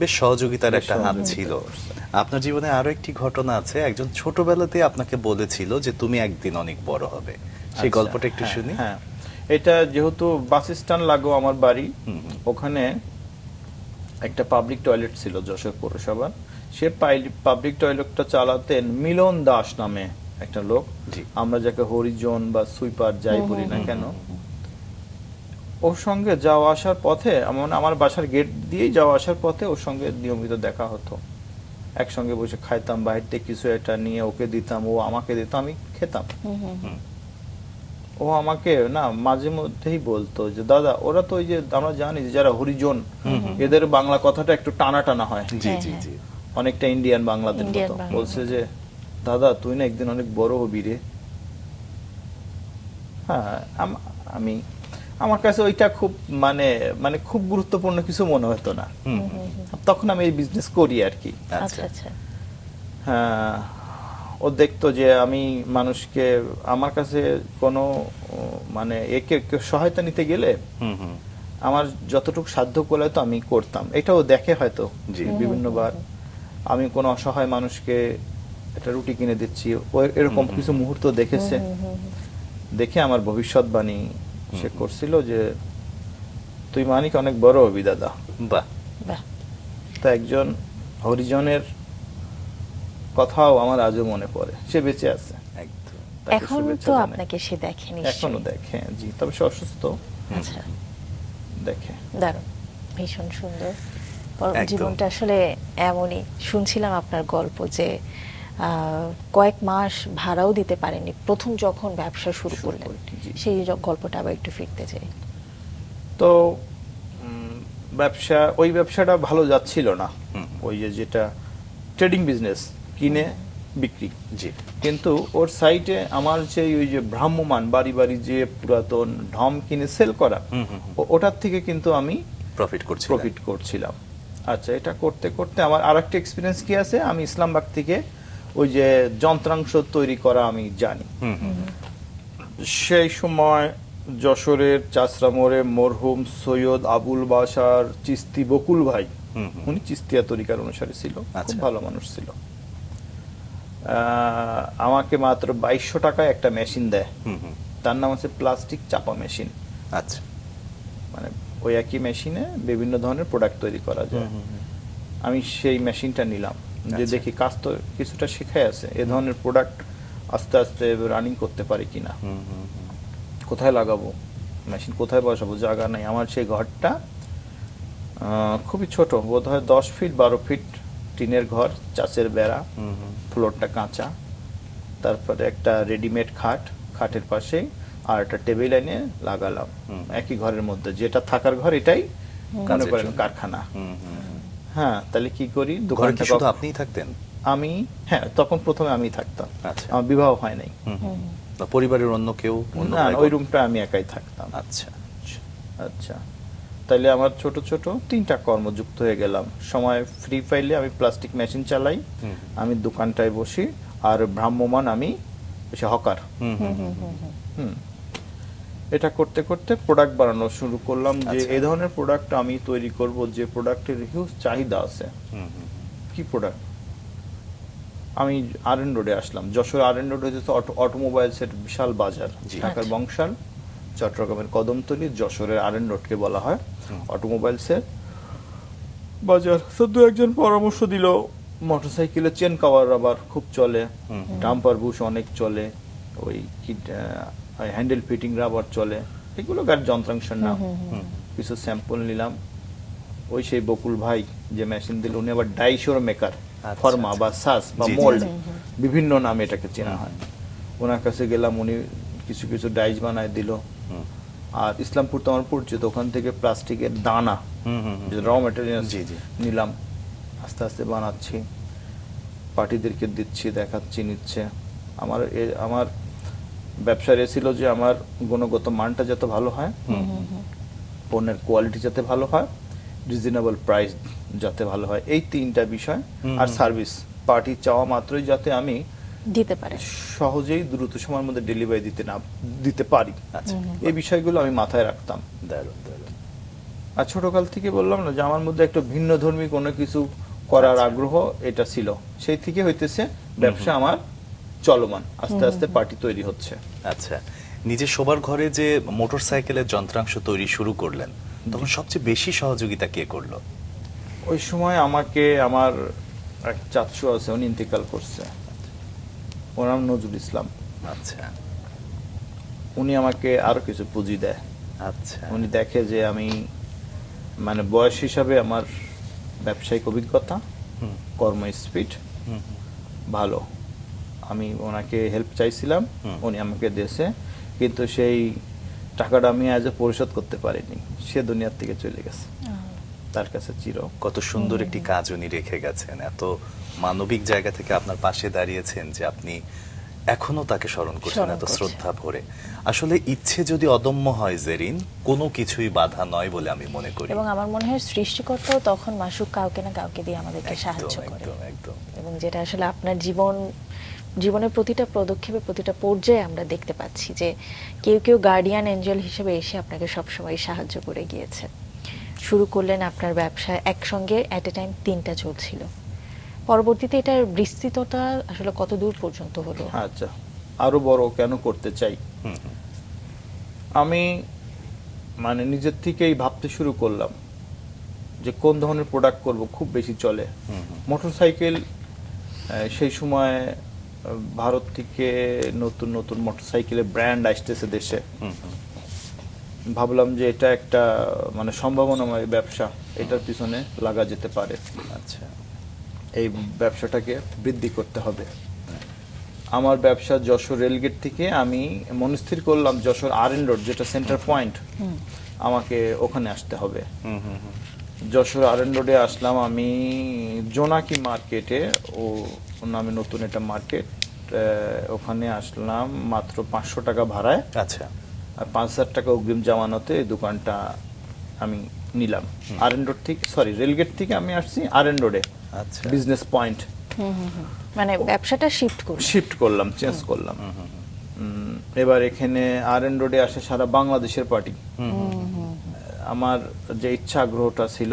বেশ সহযোগিতার বেশ একটা হাত সহযোগিতা ছিল। করছে। আপনার জীবনে আরো একটি ঘটনা আছে, একজন ছোটবেলাতে আপনাকে বলেছিল যে তুমি একদিন অনেক বড় হবে, সেই আচ্ছা, গল্পটা একটু হ্যাঁ, শুনি। হ্যাঁ, এটা যেহেতু বাস স্ট্যান্ড লাগো আমার বাড়ি, ওখানে একটা পাবলিক টয়লেট ছিল যশোর পৌরসভার। সে পাবলিক টয়লেটটা চালাতেন মিলন দাস নামে একটা লোক, জি। আমরা যাকে হরিজন বা সুইপার যাই বলি না কেন। ওর সঙ্গে যাওয়া আসার পথে আমার বাসার গেট দিয়েই যাওয়া আসার পথে ওর সঙ্গে নিয়মিত দেখা হতো। একসঙ্গে বসে খাইতাম, বাইরে থেকে কিছু একটা নিয়ে ওকে দিতাম, ও আমাকে দিত, আমি খেতাম। ও আমাকে না মাঝে মধ্যেই বলতো যে দাদা, ওরা তো ওই যে আমরা জানি যে যারা হরিজন, এদের বাংলা কথাটা একটু টানা টানা হয়, জি জি জি। অনেকটা ইন্ডিয়ান বাংলাদের ইন্ডিয়ান মতো। বাংলা। বলছে যে দাদা তুই না একদিন অনেক বড় হবি রে। হ্যাঁ, আমি আমার কাছে ওইটা খুব মানে মানে খুব গুরুত্বপূর্ণ কিছু মনে হতো না। তখন আমি এই বিজনেস করি আর কি। আচ্ছা আচ্ছা। হ্যাঁ, ও দেখতো যে আমি মানুষকে, আমার কাছে কোনো মানে একে সহায়তা নিতে গেলে হুম হুম। আমার যতটুকু সাধ্য করলে তো আমি করতাম। এটাও দেখে হয়তো জি। বিভিন্নবার আমি কোনো অসহায় মানুষকে একটা রুটি কিনে দিচ্ছি, ও এরকম কিছু মুহূর্ত দেখেছে। দেখে আমার ভবিষ্যৎবাণী সে করছিল যে তুই মানিক অনেক বড় হবি দাদা। বাহ। বাহ। তা একজন হরিজনের কথাও আমার আজও মনে পড়ে। সে বেঁচে আছে, একদম। তাকে এখন শুভেচ্ছা তো জানাই। আপনাকে সে দেখেনি। এখনো দেখে, জি, তবে সে অসুস্থ, আচ্ছা, দেখে। দারুণ, ভীষণ সুন্দর। একদম। জীবনটা আসলে এমনই। শুনছিলাম আপনার গল্প যে কয়েক মাস ভাড়াও দিতে পারেননি প্রথম যখন ব্যবসা শুরু করলেন, জি। সেই গল্পটা আবার একটু ফিরতে চাই। তো ওই ব্যবসাটা ভালো যাচ্ছিল না। ওই যেটা ট্রেডিং বিজনেস, কিনে বিক্রি। জি। কিন্তু ওর সাইটে আমার সেই ওই যে ভ্রাম্যমান বাড়ি বাড়ি যে পুরাতন ঢম কিনে সেল করা, ওটার থেকে কিন্তু আমি প্রফিট করছি। প্রফিট করছিলাম। আচ্ছা, এটা করতে করতে আমার আরেকটা এক্সপিরিয়েন্স কি আছে, আমি ইসলামবাগ থেকে ওই যে যন্ত্রাংশ তৈরি করা আমি জানি। সেই সময় যশোরের চাষরা মোড়ে মরহুম সৈয়দ আবুল বাশার চিস্তি বকুল ভাই, উনি চিস্তিয়া তরিকার অনুসারী ছিল, খুব আচ্ছা। ভালো মানুষ ছিল। আমাকে মাত্র 2200 টাকায় একটা মেশিন দেয়। তার নাম আছে প্লাস্টিক চাপা মেশিন। আচ্ছা। মানে ওই একই মেশিনে বিভিন্ন ধরনের প্রোডাক্ট তৈরি করা যায়। আমি সেই মেশিনটা নিলাম, যে আচ্ছা। দেখি কাজ তো কিছুটা শিখে আছে, এ ধরনের প্রোডাক্ট আস্তে আস্তে রানিং করতে পারি কিনা। কোথায় লাগাবো মেশিন, কোথায় বসাবো, জায়গা নাই। আমার সেই ঘরটা খুবই ছোট, বোধ হয় 10 ফিট 12 ফিট টিনের ঘর, চাষের বেড়া, ফ্লোরটা কাঁচা, তারপরে একটা রেডিমেড খাটের পাশে আর একটা টেবিল এনে লাগালাম একই ঘরের মধ্যে। যেটা থাকার ঘর এটাই মনে করেন কারখানা। হ্যাঁ, তাহলে কি করি, ঘরে কি দোকানটা শুধু আপনিই থাকতেন? আমি, হ্যাঁ, তখন প্রথমে আমি থাকতাম। আচ্ছা। আমার বিবাহ হয় নাই। বা পরিবারের অন্য কেউ? অন্য না, ভাই ওই বোন? রুমটা আমি একাই থাকতাম। আচ্ছা। আচ্ছা, তাইলে আমার ছোট ছোট 3টা কর্ম যুক্ত হয়ে গেলাম। সময় ফ্রি পাইলে আমি প্লাস্টিক মেশিন চালাই, আমি দোকানটায় বসি, আর ভ্রাম্যমান আমি সে হকার। এটা করতে করতে প্রোডাক্ট বানানো শুরু করলাম, যে আচ্ছা। এই ধরনের প্রোডাক্ট আমি তৈরি করব যে প্রোডাক্টের হিউজ চাহিদা আছে। কি প্রোডাক্ট? আমি আরএন রোডে আসলাম। যশোর আরএন রোড হচ্ছে অটোমোবাইলসের বিশাল বাজার। জি। ঢাকার আচ্ছা। বংশাল, চট্টগ্রামের কদমতলী, যশোরের আরএন রোডকে বলা হয় অটোমোবাইলসের বাজার। তো দু একজন পরামর্শ দিল, মোটরসাইকেলের চেন কাভার রাবার খুব চলে, ডাম্পার বুশ অনেক চলে, ওই কি হ্যান্ডেল ফিটিং রাবার চলে, এগুলো গাড়ির যন্ত্রাংশের নাম। কিছু স্যাম্পল নিলাম। ওই সেই বকুল ভাই যে মেশিন দিল, উনি আবার ডাইশোর মেকার, আচ্ছা, ফর্মা আচ্ছা। বা সাস বা জি, জি, মোল্ড, জি। বিভিন্ন নামে এটাকে চেনা হয়। ওনার কাছে গেলাম, উনি কিছু কিছু ডাইস বানায় দিল। আর ইসলামপুর তো আমার পরিচিত, ওখান থেকে প্লাস্টিকের দানা, যে র ম্যাটেরিয়াল জি, জি। নিলাম। আস্তে আস্তে বানাচ্ছি, পার্টিদেরকে দিচ্ছি, দেখাচ্ছি, নিচ্ছে। আমার ব্যবসার এ ছিল যে আমার গুণগত মানটা যাতে ভালো হয়, পণ্যের কোয়ালিটি যাতে ভালো হয়, রিজনেবল প্রাইস যাতে ভালো হয়, এই 3টা বিষয়। আর সার্ভিস, পার্টি চাওয়া মাত্রই যাতে আমি দিতে পারে। সহজেই দ্রুত সময়ের মধ্যে ডেলিভারি দিতে পারি, আচ্ছা। এই বিষয়গুলো আমি মাথায় রাখতাম। দারুণ দারুণ। আর ছোটকাল থেকে বললাম না যে আমার মধ্যে একটা ভিন্ন ধর্মী কোনো কিছু করার আগ্রহ এটা ছিল, সেই থেকে হইতেছে ব্যবসা আমার চলমান, আস্তে আস্তে পার্টি তৈরি হচ্ছে। আচ্ছা, নিজের শোবার ঘরে যে মোটরসাইকেলের যন্ত্রাংশ তৈরি শুরু করলেন, তখন সবচেয়ে বেশি সহযোগিতা কে করলো? ওই সময় আমাকে আমার এক চাচু আছে, উনি ইন্তেকাল করছে, ওর নাম নজরুল ইসলাম। আচ্ছা উনি আমাকে আরো কিছু পুঁজি দেয়। আচ্ছা উনি দেখে যে আমি মানে বয়স হিসাবে আমার ব্যবসায়িক অভিজ্ঞতা, হুম, কর্ম স্পিড হুম, ভালো, আমি ওনাকে হেল্প চাইছিলাম, হুম। উনি আমাকে দিয়েছে, কিন্তু সেই টাকাটা আমি আজ পরিশোধ করতে পারিনি, সে দুনিয়ার থেকে চলে গেছে, তার কাছে চির। কত সুন্দর একটি কাজ উনি রেখে গেছেন, এত মানবিক জায়গা থেকে আপনার পাশে দাঁড়িয়েছেন যে আপনি এখনো তাকে স্মরণ করছেন স্মরণ এত করছেন। শ্রদ্ধা ভরে। আসলে ইচ্ছে যদি অদম্য হয় জেরিন, কোনো কিছুই বাধা নয় বলে আমি মনে করি। এবং আমার মনে হয় সৃষ্টিকর্তাও তখন মাসুক কাউকে না কাউকে দিয়ে আমাদেরকে সাহায্য একদম করে, একদম একদম। এবং যেটা আসলে আপনার জীবনের প্রতিটা পদক্ষেপে প্রতিটা পর্যায়ে আমরা দেখতে পাচ্ছি যে কেউ কেউ গার্ডিয়ান এঞ্জেল হিসেবে এসে আপনাকে সবসময় সাহায্য করে গিয়েছে। শুরু করলেন আপনার ব্যবসা, একসঙ্গে অ্যাট এ টাইম 3টা চলছিল, পরবর্তীতে এটার বিস্তৃততা আসলে কত দূর পর্যন্ত হলো? আচ্ছা, আরো বড় কেন করতে চাই, হুম, হুম, আমি মানে নিজের থেকেই ভাবতে শুরু করলাম যে কোন ধরনের প্রোডাক্ট করব, খুব বেশি চলে হুম, হুম। মোটরসাইকেল। সেই সময় ভারত থেকে নতুন নতুন মোটরসাইকেলের ব্র্যান্ড আসতেছে দেশে, হুম, হুম। ভাবলাম যে এটা একটা মানে সম্ভাবনাময় ব্যবসা, এটার পিছনে লাগা যেতে পারে, আচ্ছা এই ব্যবসাটাকে বৃদ্ধি করতে হবে। আমার ব্যবসা যশোর রেলগেট থেকে আমি মনস্থির করলাম যশোর RN রোড, যেটা সেন্টার পয়েন্ট, আমাকে ওখানে আসতে হবে। হুম, হুম, হুম। যশোর RN রোডে আসলাম আমি জোনাকি মার্কেটে, ও নামে নতুন একটা মার্কেট, ওখানে আসলাম মাত্র 500 টাকা ভাড়ায়, আচ্ছা আর 5000 টাকা অগ্রিম জামানতে এই দোকানটা আমি নিলাম। RN রোড থেকে, সরি রেলগেট থেকে আমি আসছি RN রোডে, আচ্ছা বিজনেস পয়েন্ট মানে ব্যবসাটা শিফট করলেন। শিফট করলাম, চেঞ্জ করলাম। এবার এখানে RN রোডে আসে সারা বাংলাদেশের পার্টি। আমার যে ইচ্ছা আগ্রহটা ছিল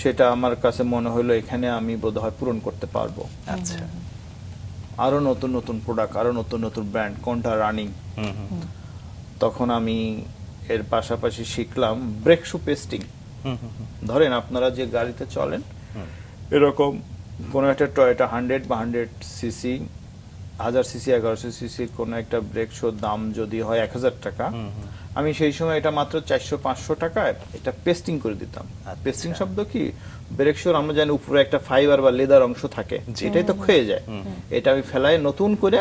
সেটা আমার কাছে মনে হলো এখানে আমি বোধহয় পূরণ করতে পারবো। আচ্ছা আরো নতুন নতুন প্রোডাক্ট, আরো নতুন নতুন ব্র্যান্ড, কোনটা রানিং। হুম, হুম, তখন আমি এর পাশাপাশি শিখলাম ব্রেক শু পেস্টিং। হুম, হুম, হুম। ধরেন আপনারা যে গাড়িতে চলেন, হুম। এরকম কোনো একটা টয়োটা 100 বা 100 সিসি, 1000 সিসি 1100 সিসির কোনো একটা ব্রেক শোর দাম যদি হয় 1000 টাকা, হুম, হুম। আমি সেই সময় এটা মাত্র 400-500 টাকায় এটা পেস্টিং করে দিতাম। আচ্ছা। পেস্টিং শব্দ কি, ব্রেক শোর আমরা জানি উপরে একটা ফাইবার বা লেদার অংশ থাকে, এটাই তো ক্ষয়ে যায়, এটা আমি ফেলায় নতুন করে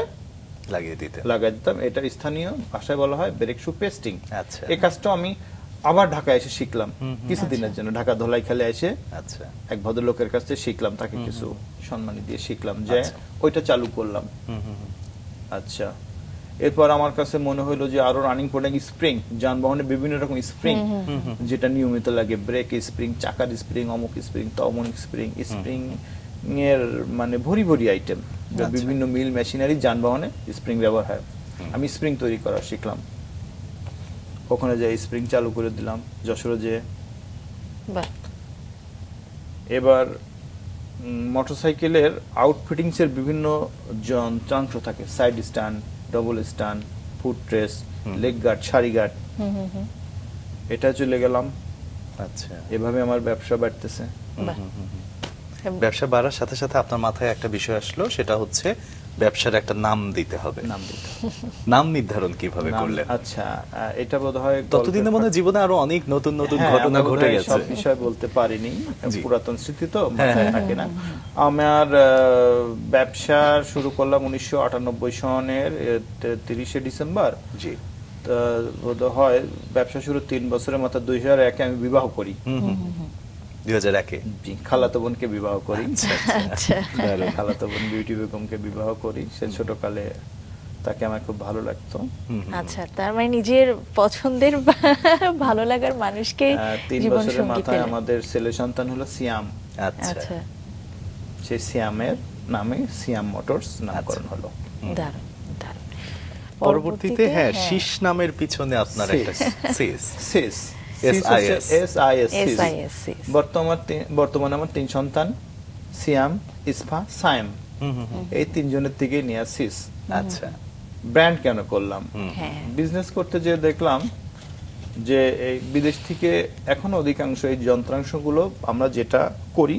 লাগিয়ে দিতে। লাগাই দিতাম। এটা স্থানীয় ভাষায় বলা হয় ব্রেক শু পেস্টিং। আচ্ছা এই কাজটা আমি আবার ঢাকায় এসে শিখলাম কিছুদিনের জন্য, ঢাকা ধলাইখালে এসে আচ্ছা এক ভদ্রলোকের কাছ থেকে শিখলাম, তাকে কিছু সম্মানী দিয়ে শিখলাম, যে আচ্ছা। ওইটা চালু করলাম। হুম, হুম, হুম। আচ্ছা, এরপর আমার কাছে মনে হলো যে আরো রানিং প্রোডাক্ট, স্প্রিং, যানবাহনে বিভিন্ন রকম স্প্রিং যেটা নিয়মিত লাগে, ব্রেক স্প্রিং, চাকার স্প্রিং, অমুক স্প্রিং, তমুক স্প্রিং, স্প্রিং এর মানে ভরি ভরি আইটেম, আচ্ছা। বিভিন্ন মিল মেশিনারি যানবাহনে স্প্রিং ব্যবহার হয়। আমি স্প্রিং তৈরি করা শিখলাম, ওখানে যাই স্প্রিং চালু করে দিলাম যশোরে যেয়ে। বাহ, এবার মোটরসাইকেলের আউটফিটিংস এর বিভিন্ন যন্ত্রাংশ থাকে, side stand, double stand, foot ট্রেস, লেগ গার্ড, সারি গার্ড, এটা চলে গেলাম। আচ্ছা এভাবে আমার ব্যবসা বাড়তেছে। বাহ। ব্যবসা বাড়ার সাথে সাথে আপনার মাথায় একটা বিষয় আসলো, সেটা হচ্ছে ব্যবসার একটা নাম দিতে হবে। নাম দিতে নাম নির্ধারণ কিভাবে নাম- করলেন? আচ্ছা, এটা বোধহয় ততদিনে মনে হয় জীবনে আরো অনেক নতুন নতুন হ্যাঁ, ঘটনা আমরা ঘটে বোধহয় গেছে। সব বিষয় বলতে পারিনি, জি। পুরাতন স্মৃতি তো মাথায় থাকে না। আমার ব্যবসা শুরু করলাম 1998 সনের 30শে ডিসেম্বর। জি বোধহয় ব্যবসা শুরু 3 বছরের মাথায় 2001-এ আমি বিবাহ করি। 2001-এ। জি, খালাতো বোনকে বিবাহ করি। আচ্ছা দারুণ। খালাতো বোন বিউটি বেগমকে বিবাহ করি। সে ছোটকালে তাকে আমার খুব ভালো লাগতো। আচ্ছা, তার মানে নিজের পছন্দের ভালো লাগার মানুষকে 3 জীবন বছরের সঙ্গী মাথায় পেলেন। আমাদের ছেলে সন্তান হলো সিয়াম। আচ্ছা আচ্ছা, সেই সিয়ামের নামে সিয়াম মোটরস নামকরণ হলো। দারুণ দারুণ। পরবর্তীতে হ্যাঁ শীষ নামের পিছনে আপনার একটা শেষ। শেষ। শেষ SIS SIS বর্তমানে আমার 3 সন্তান, সিয়াম, ইসফা, সায়েম, এই 3 জনের থেকে নিয়ে সিস। আচ্ছা, ব্র্যান্ড কেন করলাম? হ্যাঁ। বিজনেস করতে যে দেখলাম যে এই বিদেশ থেকে এখনো অধিকাংশ এই যন্ত্রাংশগুলো আমরা যেটা করি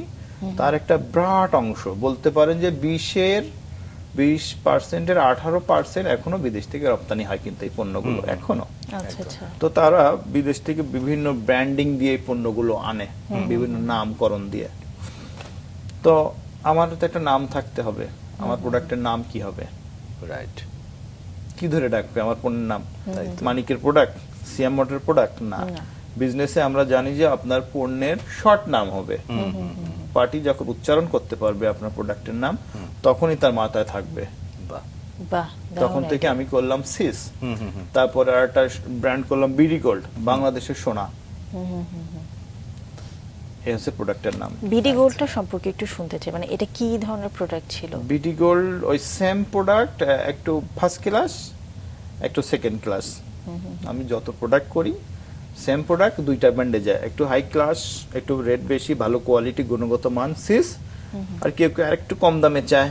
তার একটা বিরাট অংশ, বলতে পারেন যে 20%-এর 18% এখনো বিদেশ থেকে রপ্তানি হয় কিন্তু এই পণ্যগুলো এখনো। আচ্ছা আচ্ছা। তো তারা বিদেশ থেকে বিভিন্ন ব্র্যান্ডিং দিয়ে এই পণ্যগুলো আনে, বিভিন্ন নামকরণ দিয়ে। তো আমার তো একটা নাম থাকতে হবে, আমার প্রোডাক্টের নাম কি হবে, রাইট। কি ধরে ডাকবে আমার পণ্যের নাম? মানিকের প্রোডাক্ট, সিয়াম মোটরের প্রোডাক্ট না। বিজনেসে আমরা জানি যে আপনার পণ্যের শর্ট নাম হবে, পার্টি যখন উচ্চারণ করতে পারবে আপনার প্রোডাক্টের নাম তখনই তার মাথায় থাকবে। বাহ, বাহ, তখন দারুণ থেকে idea। আমি করলাম সিস, তারপরে আর একটা ব্র্যান্ড করলাম বিডি গোল্ড, বাংলাদেশের সোনা। এই হচ্ছে প্রোডাক্টের নাম। বিডি গোল্ডটা সম্পর্কে একটু শুনতে চাই, মানে এটা কি ধরনের প্রোডাক্ট ছিল? বিডি গোল্ড ওই সেম প্রোডাক্ট, একটু ফার্স্ট ক্লাস একটু সেকেন্ড ক্লাস। আমি যত প্রোডাক্ট করি সেম প্রোডাক্ট দুইটা ব্র্যান্ডে যায়, একটু হাই ক্লাস, একটু রেট বেশি, ভালো কোয়ালিটি, গুণগত মান সিস, আর কেউ কেউ আরেকটু কম দামে চায়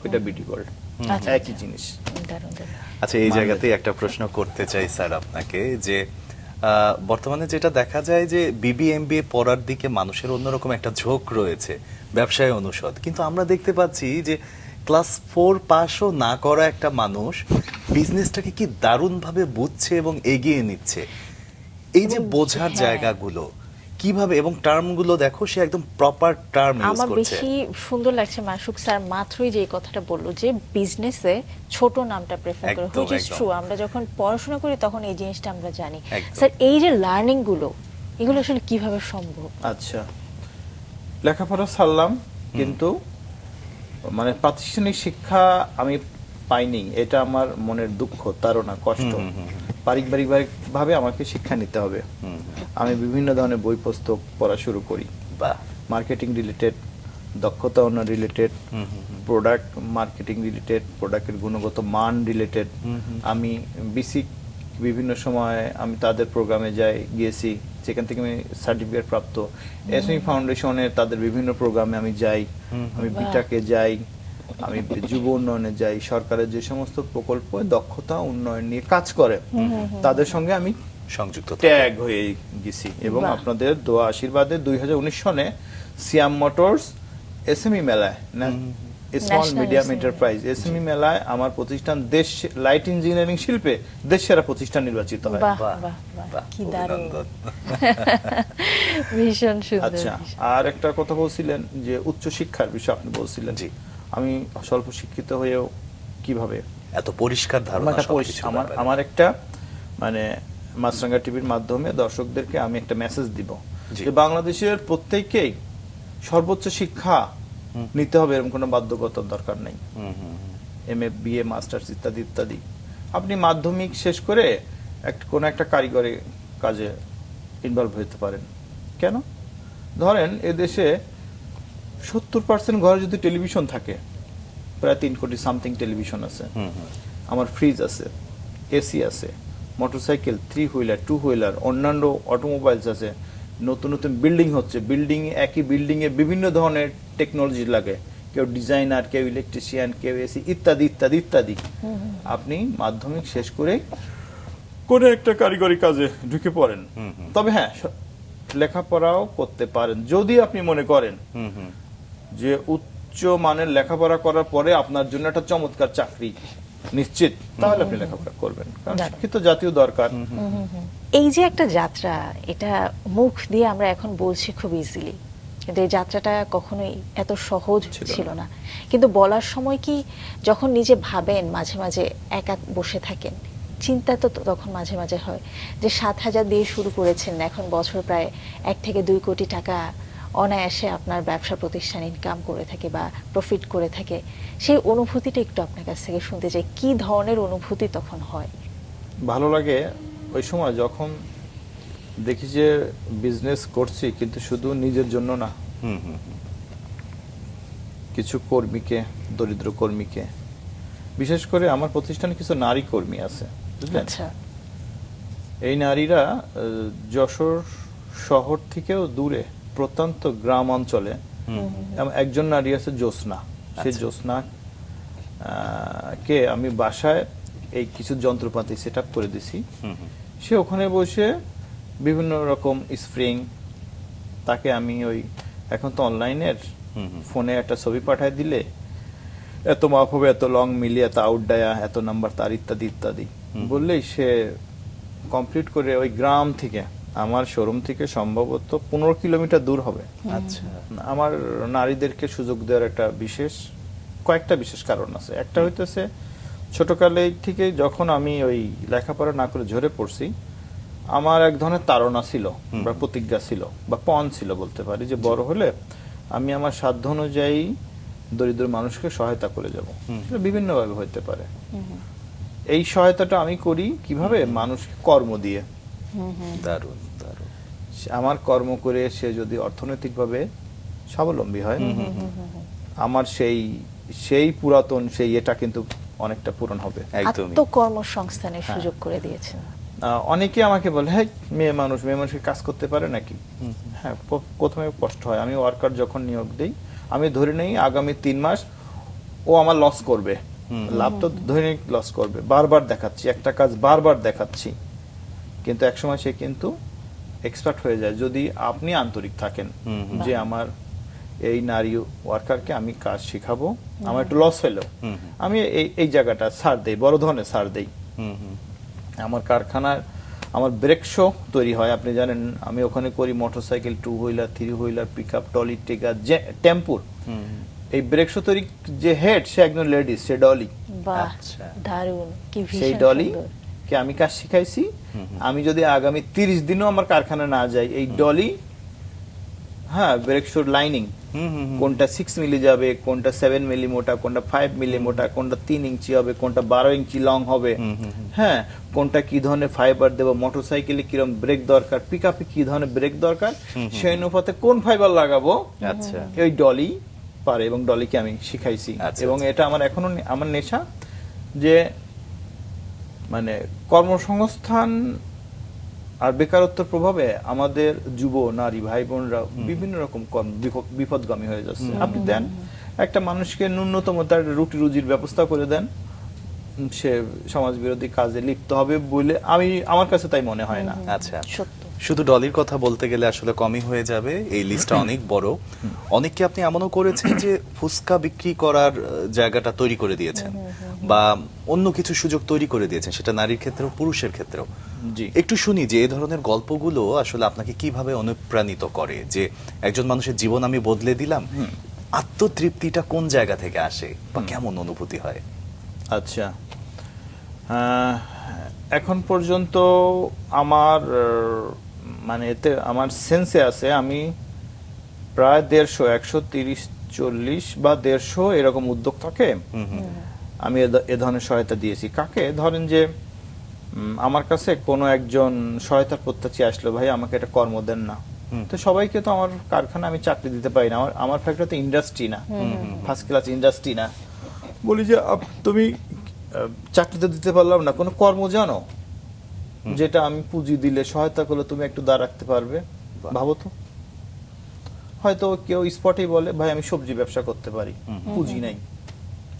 ওইটা বিডি গোল্ড, আচ্ছা, একই জিনিস। দারুণ দারুণ। আচ্ছা, এই জায়গাতেই একটা প্রশ্ন করতে চাই স্যার আপনাকে, যে বর্তমানে যেটা দেখা যায় যে বিবিএমবিএ পড়ার দিকে মানুষের অন্যরকম একটা ঝোঁক রয়েছে, ব্যবসায় অনুষদ, কিন্তু আমরা দেখতে পাচ্ছি যে ক্লাস 4 পাসও না করা একটা মানুষ বিজনেসটাকে কি দারুণভাবে বুঝছে এবং এগিয়ে নিচ্ছে। এই যে বোঝার হ্যাঁ। জায়গাগুলো কিভাবে, এবং টার্মগুলো দেখো সে একদম প্রপার টার্ম ইউজ আমার করছে। বেশি সুন্দর লাগছে মাসুক স্যার মাত্রই যে কথাটা বললো যে বিজনেসে ছোট নামটা প্রেফার করে, একদম, হুইচ ইজ একদম। ট্রু। আমরা যখন পড়াশোনা করি তখন এই জিনিসটা আমরা জানি। একদম। স্যার এই যে লার্নিং গুলো, এগুলো আসলে কিভাবে সম্ভব? আচ্ছা, লেখাপড়া ছাড়লাম কিন্তু মানে প্রাতিষ্ঠানিক শিক্ষা আমি পাইনি, এটা আমার মনের দুঃখ, তাড়না, কষ্ট। পারিবারিক ভাবে আমাকে শিক্ষা নিতে হবে। আমি বিভিন্ন ধরনের বই পুস্তক পড়া শুরু করি, বাহ, মার্কেটিং রিলেটেড, দক্ষতা উন্নয়ন রিলেটেড, প্রোডাক্ট মার্কেটিং রিলেটেড, প্রোডাক্টের গুণগত মান রিলেটেড। আমি বেসিক বিভিন্ন সময় আমি তাদের প্রোগ্রামে গিয়েছি, সেখান থেকে আমি সার্টিফিকেট প্রাপ্ত। এসএমই ফাউন্ডেশনের তাদের বিভিন্ন প্রোগ্রামে আমি যাই, আমি বিটাকে যাই, আমি যুব উন্নয়নে যাই, সরকারের যে সমস্ত প্রকল্প দক্ষতা উন্নয়ন নিয়ে কাজ করে তাদের সঙ্গে আমি সংযুক্ত ট্যাগ হয়ে গেছি। এবং বাহ। আপনাদের দোয়া আশীর্বাদে 2019 সনে সিয়াম মোটরস এসএমই মেলায়, small National medium SME enterprise SME মেলায় আমার প্রতিষ্ঠান দেশ লাইট ইঞ্জিনিয়ারিং শিল্পে দেশ সেরা প্রতিষ্ঠান নির্বাচিত হয়। বাহ বাহ, বাহ বাহ, বাহ, কি দারুণ, অভিনন্দন। ভীষণ সুন্দর। আচ্ছা, ভীষণ। আর একটা কথা বলছিলেন যে উচ্চ শিক্ষার বিষয়ে আপনি বলছিলেন। জি। আমি স্বল্প শিক্ষিত হয়েও কিভাবে এত পরিষ্কার ধারণা আমার একটা সবকিছুর ব্যাপারে। আমার একটা মানে মাছরাঙ্গা টিভির মাধ্যমে দর্শকদেরকে আমি একটা মেসেজ দিব জি। যে বাংলাদেশের প্রত্যেককেই সর্বোচ্চ শিক্ষা নিতে হবে, এরকম কোনো বাধ্যকতার দরকার নেই। এমএ, বিএ, মাস্টার্স ইত্যাদি ইত্যাদি। আপনি মাধ্যমিক শেষ করে কোনো একটা কারিগরি কাজে ইনভলভ হতে পারেন। কেন? ধরেন এদেশে 70% ঘরে যদি টেলিভিশন থাকে, প্রায় 3 কোটি সামথিং টেলিভিশন আছে, আমার ফ্রিজ আছে, এসি আছে, মোটরসাইকেল, 3 হুইলার, 2 হুইলার, অন্যান্য অটোমোবাইলস আছে, নতুন নতুন বিল্ডিং হচ্ছে, একই বিল্ডিং এ বিভিন্ন ধরনের টেকনোলজি লাগে, কেউ ডিজাইনার, কেউ ইলেকট্রিশিয়ান, কেউ এসি ইত্যাদি ইত্যাদি ইত্যাদি। আপনি মাধ্যমিক শেষ করে কোনো একটা কারিগরি কাজে ঢুকে পড়েন, তবে হ্যাঁ লেখাপড়াও করতে পারেন যদি আপনি মনে করেন যে উচ্চ মানের লেখাপড়া করার পরে আপনার জন্য একটা চমৎকার চাকরি নিশ্চিত, তাহলে আপনি লেখাপড়া করবেন, কারণ দারুণ। শিক্ষিত জাতীয় দরকার। এই যে একটা যাত্রা, এটা মুখ দিয়ে আমরা এখন বলছি খুব ইজিলি, কিন্তু এই যাত্রাটা কখনোই এত সহজ ছিল না। কিন্তু বলার সময় কি যখন নিজে ভাবেন, মাঝে মাঝে একা বসে থাকেন, চিন্তা তো তখন মাঝে মাঝে হয় যে 7,000 দিয়ে শুরু করেছেন, এখন বছর প্রায় 1 থেকে 2 কোটি টাকা অনায়াসে আপনার ব্যবসা প্রতিষ্ঠান ইনকাম করে থাকে বা প্রফিট করে থাকে। সেই অনুভূতিটা একটু আপনার কাছ থেকে শুনতে চাই, কি ধরনের অনুভূতি তখন হয়? ভালো লাগে ওই সময় যখন দেখি যে বিজনেস করছি কিন্তু শুধু নিজের জন্য না, কিছু কর্মীকে, দরিদ্র কর্মীকে, বিশেষ করে আমার প্রতিষ্ঠানে কিছু নারী কর্মী আছে, বুঝলেন? আচ্ছা, এই নারীরা যশোর শহর থেকেও দূরে প্রত্যন্ত গ্রাম অঞ্চলে একজন নারী আছে জ্যোৎস্না, সে আচ্ছা। জ্যোৎস্না কে আমি বাসায় এই কিছু যন্ত্রপাতি সেট আপ করে দিছি। সে ওখানে বসে বিভিন্ন রকম স্প্রিং, তাকে আমি ওই এখন তো অনলাইনের ফোনে একটা ছবি পাঠায় দিলে এত মাপ হবে, এত লং মিলি, এত আউট ডায়া, এত নাম্বার তার ইত্যাদি ইত্যাদি বললেই সে কমপ্লিট করে ওই গ্রাম থেকে আমার শোরুম থেকে সম্ভবত 15 কিলোমিটার দূর হবে। আচ্ছা। আমার নারীদেরকে সুযোগ দেওয়ার একটা কয়েকটা বিশেষ কারণ আছে। একটা হইতেছে ছোটকালে থেকে যখন আমি ওই লেখাপড়া না করে ঝরে পড়ছি, আমার এক ধরনের তাড়না ছিল বা প্রতিজ্ঞা ছিল বা পণ ছিল বলতে পারি, যে বড় হলে আমি আমার সাধ্য অনুযায়ী দরিদ্র মানুষকে সহায়তা করে যাব। বিভিন্ন ভাবে হইতে পারে। এই সহায়তাটা আমি করি কিভাবে? মানুষকে কর্ম দিয়ে। দারুণ দারুণ। আমার কর্ম করে সে যদি অর্থনৈতিকভাবে স্বাবলম্বী হয়, আমার সেই পুরাতন সেই এটা কিন্তু অনেকটা পূরণ হবে। একদমই। আত্মকর্মসংস্থানের সুযোগ করে দিয়েছেন। অনেকে আমাকে বলে, হ্যাঁ মেয়ে মানুষকে কাজ করতে পারে নাকি? হ্যাঁ, প্রথমে কষ্ট হয়। আমি ওয়ার্কার যখন নিয়োগ দেই, আমি ধরে নেই আগামী 3 মাস ও আমার লস করবে, লাভ তো ধরে নেই লস করবে, বারবার দেখাচ্ছি একটা কাজ, বারবার দেখাচ্ছি, কিন্তু একসময় সে কিন্তু এক্সপার্ট হয়ে যায় যদি আপনি আন্তরিক থাকেন যে আমার এই নারী ওয়ার্কারকে আমি কাজ শিখাবো, আমার একটু লস হলো, আমি এই জায়গাটা ছাড় দেই, বড় ধরনের ছাড় দেই। আমার কারখানার আমার ব্রেক শো তৈরি হয়, আপনি জানেন আমি ওখানে করি motorcycle, 2 wheeler, 3 wheeler, pick up, trolley, টেকার, টেম্পুর। এই ব্রেক শো তৈরি যে হেড, সে একজন লেডিস, সে ডলি। বাহ, আচ্ছা। দারুণ, কি সেই ভীষণ ডলি সুন্দর। কে আমি কাজ শিখাইছি। আমি যদি আগামী 30 দিনও আমার কারখানা না যাই, এই ডলি, হ্যাঁ, ব্রেক শোর লাইনিং কোনটা 6 মিলি যাবে, কোনটা 7 মিলি মোটা, কোনটা 5 মিলি মোটা, কোনটা 3 ইঞ্চি হবে, কোনটা 12 ইঞ্চি লং হবে, হ্যাঁ, কোনটা কি ধরনের ফাইবার দেবো, মোটরসাইকেলে কিরকম ব্রেক দরকার, পিকআপে কি ধরনের ব্রেক দরকার, সেই অনুপাতে কোন ফাইবার লাগাবো, আচ্ছা। এই ডলি পারে এবং ডলিকে আমি শিখাইছি। আচ্ছা, এবং আচ্ছা। এটা আমার এখনো আমার নেশা, যে মানে কর্মসংস্থান আর বেকারত্বের প্রভাবে আমাদের যুব নারী ভাই বোনরা বিভিন্ন রকম বিপদগামী হয়ে যাচ্ছে। আপনি দেন একটা মানুষকে ন্যূনতম তার রুটি রুজির ব্যবস্থা করে দেন, সে সমাজ বিরোধী কাজে লিপ্ত হবে বলে আমার কাছে তাই মনে হয় না। আচ্ছা, সত্য। শুধু ডলির কথা বলতে গেলে আসলে কমই হয়ে যাবে, এই লিস্টটা অনেক বড়। অনেককে আপনি এমনও করেছেন যে ফুসকা বিক্রি করার জায়গাটা তৈরি করে দিয়েছেন বা অন্য কিছু সুযোগ তৈরি করে দিয়েছেন, সেটা নারীর ক্ষেত্রেও পুরুষের ক্ষেত্রেও। জি, একটু শুনি যে এই ধরনের গল্পগুলো আসলে আপনাকে কিভাবে অনুপ্রাণিত করে, যে একজন মানুষের জীবন আমি বদলে দিলাম, আত্মতৃপ্তিটা কোন জায়গা থেকে আসে বা কেমন অনুভূতি হয়? আচ্ছা, এখন পর্যন্ত আমার মানে এতে আমার সেন্সে আছে, আমি প্রায় 150, 130, 40 বা 150 এরকম উদ্যোক্তাকে আমি এ ধরনের সহায়তা দিয়েছি। কাকে? ধরেন যে আমার কাছে কোনো একজন সহায়তার প্রত্যাশী আসলো, ভাই আমাকে একটা কর্ম দেন না। তো সবাইকে তো আমার কারখানা আমি চাকরি দিতে পারি না, আমার ফ্যাক্টরি তো ইন্ডাস্ট্রি না, ফার্স্ট ক্লাস ইন্ডাস্ট্রি না। বলি যে তুমি চাকরি তো দিতে পারলাম না, কোনো কর্ম জানো যেটা আমি পুঁজি দিলে সহায়তা করলে তুমি একটু দাঁড় রাখতে পারবে? ভাবো তো। হয়তো কেউ স্পটেই বলে, ভাই আমি সবজি ব্যবসা করতে পারি, পুঁজি নাই।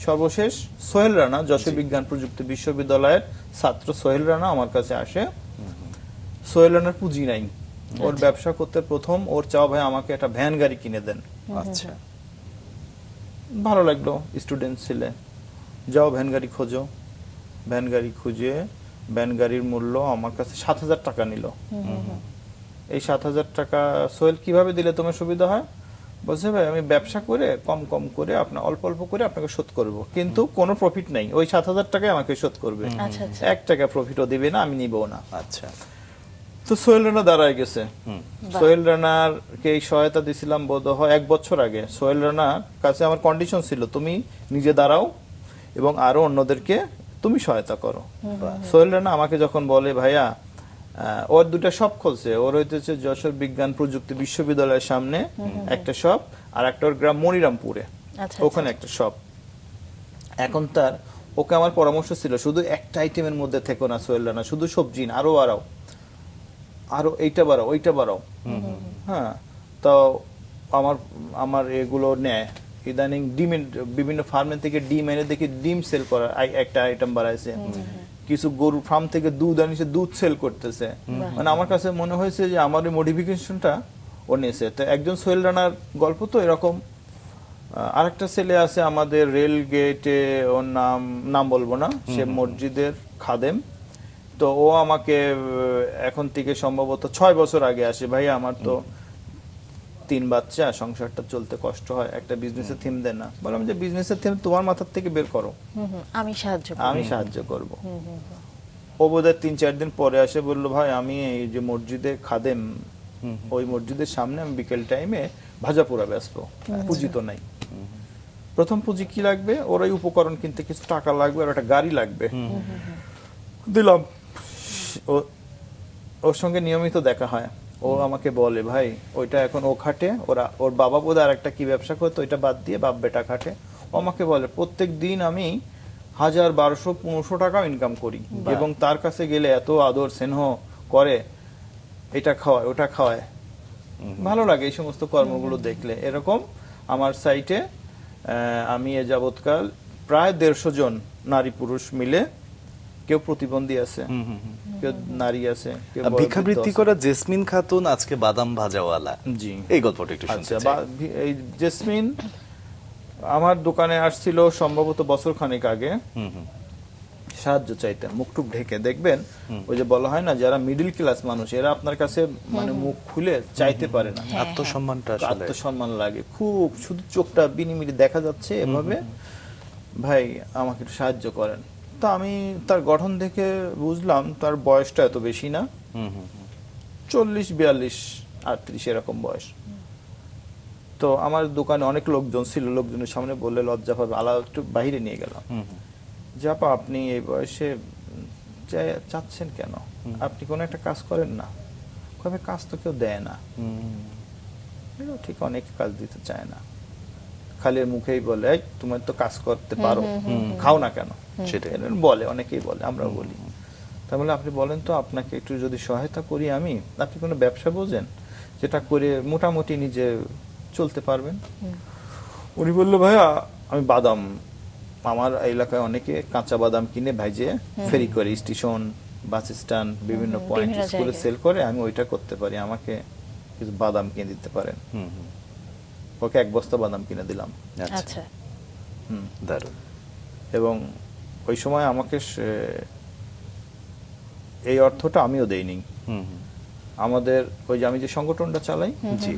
সর্বশেষ সোহেল রানা, যশোর বিজ্ঞান প্রযুক্তি বিশ্ববিদ্যালয়ের ছাত্র সোহেল রানা আমার কাছে আসে। সোহেল রানার পুঁজি নাই, ওর ব্যবসা করতে প্রথম ওর চাও, ভাই আমাকে একটা ভ্যান গাড়ি কিনে দেন। আচ্ছা, ভালো লাগলো, স্টুডেন্ট ছিলে, যাও ভ্যান গাড়ি খোঁজো। ভ্যান গাড়ি খুঁজে ভ্যান গাড়ির মূল্য আমার কাছে 7,000 টাকা নিল। এই 7,000 টাকা সোহেল কিভাবে দিলে তোমার সুবিধা হয়? বলছে, ভাই আমি ব্যবসা করে কম কম করে আপনার অল্প অল্প করে আপনাকে শোধ করব, কিন্তু কোনো প্রফিট নাই, ওই 7,000 টাকায় আমাকে শোধ করবে, আচ্ছা, আচ্ছা। 1 টাকা প্রফিটও দিবে না, আমি নিবও না। আচ্ছা। তো সোহেল রানা দাঁড়ায় গেছে। সোহেল রানার কে এই সহায়তা দিছিলাম বোধ হয় 1 বছর আগে। সোহেল রানার কাছে আমার কন্ডিশন ছিল, তুমি নিজে দাঁড়াও এবং আরো অন্যদেরকে তুমি সহায়তা করো। সোহেল রানা আমাকে যখন বলে, ভাইয়া ওর 2টা শপ খুলছে, ওর হইতেছে যশোর বিজ্ঞান প্রযুক্তি বিশ্ববিদ্যালয়ের সামনে একটা শপ, আর একটা ওর গ্রাম মনিরামপুরে, আচ্ছা, ওখানে একটা শপ। এখন ওকে আমার পরামর্শ ছিল, শুধু একটা আইটেমের মধ্যে থেকো না সোহেল রানা, শুধু সবজি না, আরো আরো এইটা বাড়াও ওইটা বাড়াও। হ্যাঁ, তো আমার আমার এগুলো নেয়। ইদানিং বিভিন্ন ফার্মের থেকে ডিম এনে দেখি ডিম সেল করা একটা আইটেম বাড়াইছে। কিছু গরু ফার্ম থেকে দুধ আনিছে, দুধ সেল করতেছে। মানে আমার কাছে মনে হয়েছে যে আমার এই মডিফিকেশনটা ও নিয়েছে। তো একজন সোহেল রানার গল্প তো এরকম। আরেকটা ছেলে আছে আমাদের রেল গেটে, ওর নাম বলবো না, সে মসজিদের খাদেম। তো ও আমাকে এখন থেকে সম্ভবত 6 বছর আগে আসে, ভাই আমার তো 3 বাচ্চা, সংসারটা চলতে কষ্ট হয়, একটা বিজনেসের থিম দেন না। বললাম যে বিজনেসের থিম তোমার মাথার থেকে বের করো, আমি সাহায্য করব। ও বোধহয় 3-4 দিন পরে আসে, বললো ভাই আমি এই যে মসজিদে খাদেম, ওই মসজিদের সামনে আমি বিকেল টাইমে ভাজা পোড়া ব্যস্ত, পুঁজি তো নাই। প্রথম পুঁজি কি লাগবে? ওর ওই উপকরণ কিনতে কিছু টাকা লাগবে আর একটা গাড়ি লাগবে। দিলাম। ওর সঙ্গে নিয়মিত দেখা হয়। ও আমাকে বলে ভাই ওইটা এখন ও খাটে, ওর বাবা বোধহয় আর একটা কি ব্যবসা করতো, ওইটা বাদ দিয়ে বাপ বেটা খাটে। ও আমাকে বলে প্রত্যেক দিন আমি 1000, 1200, 1500 টাকা ইনকাম করি, এবং তার কাছে গেলে এত আদর স্নেহ করে, এটা খাওয়ায় ওটা খাওয়ায়। ভালো লাগে এই সমস্ত কর্মগুলো দেখলে। এরকম আমার সাইটে আমি এ যাবৎকাল প্রায় 150 জন নারী পুরুষ মিলে, কেউ প্রতিবন্ধী আছে, কেউ নারী আছে, কেউ ভিক্ষাবৃত্তি করা জেসমিন খাতুন আজকে বাদাম ভাজাওয়ালা, জি, এই গল্পটা একটু শুনতে চাই। এই জেসমিন আমার দোকানে আসছিল সম্ভবত বছর খানেক আগে, সাহায্য চাইতে, মুখটুক ঢেকে। দেখবেন ওই যে বলা হয় না, যারা মিডল ক্লাস মানুষ এরা আপনার কাছে মানে মুখ খুলে চাইতে পারে না, আত্মসম্মানটা আসলে আত্মসম্মান লাগে খুব, শুধু চোখটা বিনিমিনি দেখা যাচ্ছে এভাবে, ভাই আমাকে একটু সাহায্য করেন। তো আমি তার গঠন দেখে বুঝলাম তার বয়সটা এত বেশি না, 40, 42, 38 এরকম বয়স। তো আমার দোকানে অনেক লোকজন ছিল, লোকজনের সামনে বললে লজ্জা পাবে, আলাদা একটু বাইরে নিয়ে গেলাম। জাপা আপনি এই বয়সে চাচ্ছেন কেন? আপনি কোনো একটা কাজ করেন না? কবে কাজ তো কেউ দেয় না। ঠিক, অনেক কাজ দিতে চায় না, খালি মুখেই বলে তোমার তো কাজ করতে পারো, খাও না কেন, সেটা বলে, অনেকেই বলে, আমরাও বলি। তাহলে আপনি বলেন তো আপনাকে একটু যদি সহায়তা করি আমি, আপনি কোনো ব্যবসা বোঝেন যেটা করে মোটামুটি নিজে চলতে পারবেন? উনি বললো ভাইয়া আমি বাদাম, আমার এলাকায় অনেকে কাঁচা বাদাম কিনে ভাইজে ফেরি করে স্টেশন, বাস স্ট্যান্ড, বিভিন্ন পয়েন্ট, স্কুলে সেল করে, আমি ওইটা করতে পারি, আমাকে কিছু বাদাম কিনে দিতে পারেন? ওকে 1 বস্তা বাদাম কিনে দিলাম। আচ্ছা, দারুণ। এবং ওই সময় আমাকে এই অর্থটা আমিও দেইনি। আমাদের ওই যে আমি যে সংগঠনটা চালাই, জি,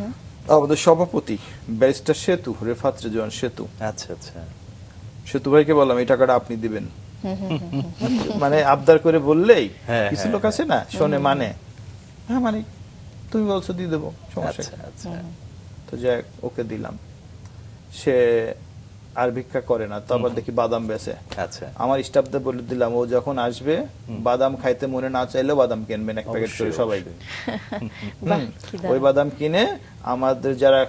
আমাদের সভাপতি ব্যারিস্টার সেতু, রেফাত রেজওয়ান সেতু, আচ্ছা আচ্ছা, সেতু ভাইকে বললাম এই টাকাটা আপনি দিবেন। মানে আবদার করে বললেই কিছু লোক আছে না, শোনে, মানে হ্যাঁ মানে তুমি বলছো দিয়ে দেবো, সমস্যা নেই। তো যাই ওকে দিলাম, সে আর ভিক্ষা করে না, তো আবার দেখি বাদাম বেচে। আচ্ছা, আমার স্টাফদের বলে দিলাম ও যখন আসবে বাদাম খাইতে মনে না চাইলেও বাদাম কিনবেন 1 প্যাকেট করে সবাই। ওই বাদাম কিনে আমাদের যারা,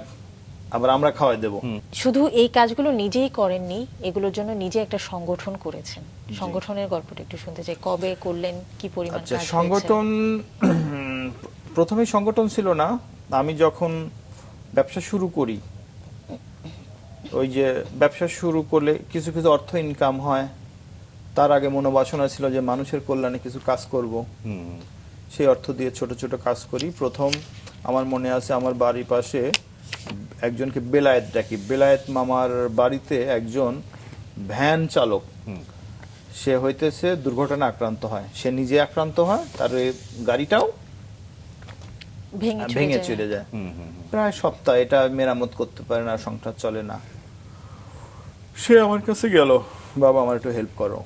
আবার আমরা খাওয়াই দেব। শুধু এই কাজগুলো নিজেই করেননি, এগুলোর জন্য নিজে একটা সংগঠন করেছেন। সংগঠনের গল্পটা একটু শুনতে চাই, কবে করলেন, কি পরিমাণ কাজ হয়েছে? সংগঠন প্রথমে সংগঠন ছিল না, আমি যখন ব্যবসা শুরু করি, ওই যে ব্যবসা শুরু করলে কিছু কিছু অর্থ ইনকাম হয়, তার আগে মনোবাসনা ছিল যে মানুষের কল্যাণে কিছু কাজ করব, সেই অর্থ দিয়ে ছোট ছোট কাজ করি। প্রথম আমার মনে আছে আমার বাড়ির পাশে একজনকে বেলায়েত ডাকি, বেলায়েত মামার বাড়িতে একজন ভ্যান চালক, সে হইতেছে দুর্ঘটনা আক্রান্ত হয়, সে নিজে আক্রান্ত হয়, তার গাড়িটাও ভেঙে চলে যায়। প্রায় সপ্তাহ এটা মেরামত করতে পারে না, সংসার চলে না। সে আমার কাছে গেল, বাবা আমার একটু হেল্প করো।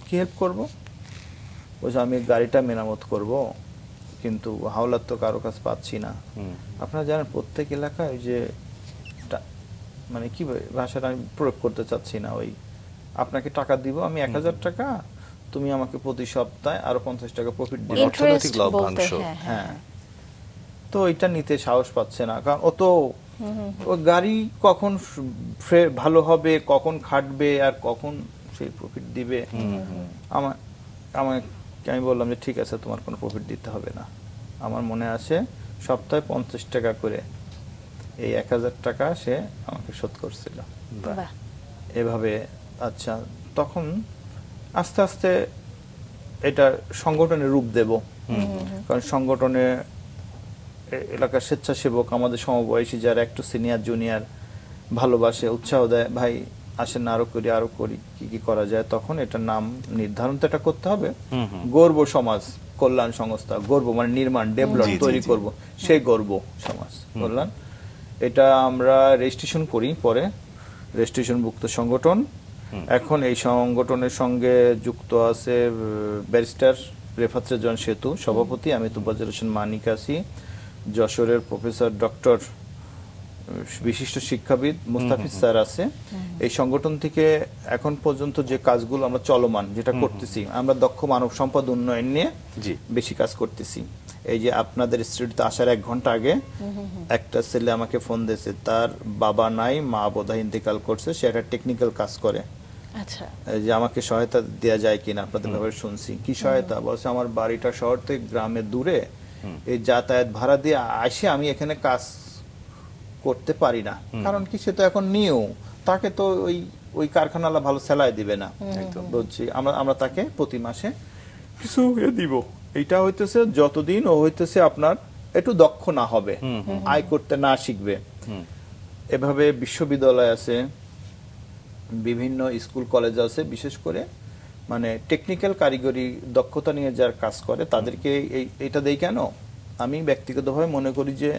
কি হেল্প করব? বলছে আমি গাড়িটা মেরামত করব, কিন্তু হাওলাত তো কারো কাছে পাচ্ছি না। আপনারা জানেন প্রত্যেক এলাকায় যে মানে কি ভাষাটা আমি প্রয়োগ করতে চাচ্ছি না, ওই আপনাকে টাকা দিব আমি 1000 টাকা, তুমি আমাকে প্রতি সপ্তাহে আরো 50 টাকা প্রফিট দিবে, অর্থনৈতিক লভ্যাংশ। হ্যাঁ, তো এটা নিতে সাহস পাচ্ছে না, কারণ ও তো গাড়ি কখন ভালো হবে, কখন খাটবে, আর কখন সেই প্রফিট দিবে। আমি বললাম যে ঠিক আছে তোমার কোনো প্রফিট দিতে হবে না, আমার মনে আছে সপ্তাহে 50 টাকা করে এই 1000 টাকা সে আমাকে শোধ করছিল। বাহ। এভাবে আচ্ছা, তখন আস্তে আস্তে এটা সংগঠনের রূপ দেব, কারণ সংগঠনে এলাকার স্বেচ্ছাসেবক আমাদের সমবয়সী যারা একটু সিনিয়র জুনিয়র ভালোবাসে, উৎসাহ দেয়, ভাই আসেন আরো করি কি কি করা যায়। তখন এটার নাম নির্ধারণ তো এটা করতে হবে, গর্ব সমাজ কল্যাণ সংস্থা, গর্ব মানে নির্মাণ ডেভেলপ তৈরি করব, সেই গর্ব সমাজ কল্যাণ। এটা আমরা রেজিস্ট্রেশন করি, পরে রেজিস্ট্রেশন ভুক্ত সংগঠন। এখন এই সংগঠনের সঙ্গে যুক্ত আছে ব্যারিস্টার রেফাত রেজওয়ান সেতু সভাপতি, আমি তোফাজ্জল হোসেন মানিক আছি, যশোরের প্রফেসর ডক্টর বিশিষ্ট শিক্ষাবিদ মুস্তাফিজ স্যার আছে। এই সংগঠন থেকে এখন পর্যন্ত যে কাজগুলো আমরা চলমান যেটা করতেছি, আমরা দক্ষ মানব সম্পদ উন্নয়ন নিয়ে বেশি কাজ করতেছি। এই যে আপনাদের স্টুডিওতে আসার 1 ঘন্টা আগে একটা ছেলে আমাকে ফোন দিয়েছে, তার বাবা নাই, মা বোধহয় ইন্তেকাল করছে, সে একটা টেকনিক্যাল কাজ করে। আচ্ছা, এই যে আমাকে সহায়তা দেওয়া যায় কিনা, আপনাদের ব্যাপারে শুনছি, কি সহায়তা? বলছে আমার বাড়িটা শহর থেকে গ্রামে দূরে, এই যাতায়াত ভাড়া দিয়ে আসে আমি এখানে কাজ করতে পারি না, কারণ কি সে তো এখন নিউ, তাকে তো ওই কারখানালা ভালো স্যালারি দিবে না। বলছি আমরা তাকে প্রতি মাসে কিছু দিব। এইটা হইতেছে যতদিন ও হইতেছে আপনার একটু দক্ষ না হবে, আয় করতে না শিখবে। এভাবে বিশ্ববিদ্যালয় আছে, বিভিন্ন স্কুল কলেজ আছে, বিশেষ করে মানে টেকনিক্যাল কারিগরি দক্ষতা নিয়ে যারা কাজ করে তাদেরকে এইটা দেই কেন? আমি ব্যক্তিগতভাবে মনে করি যে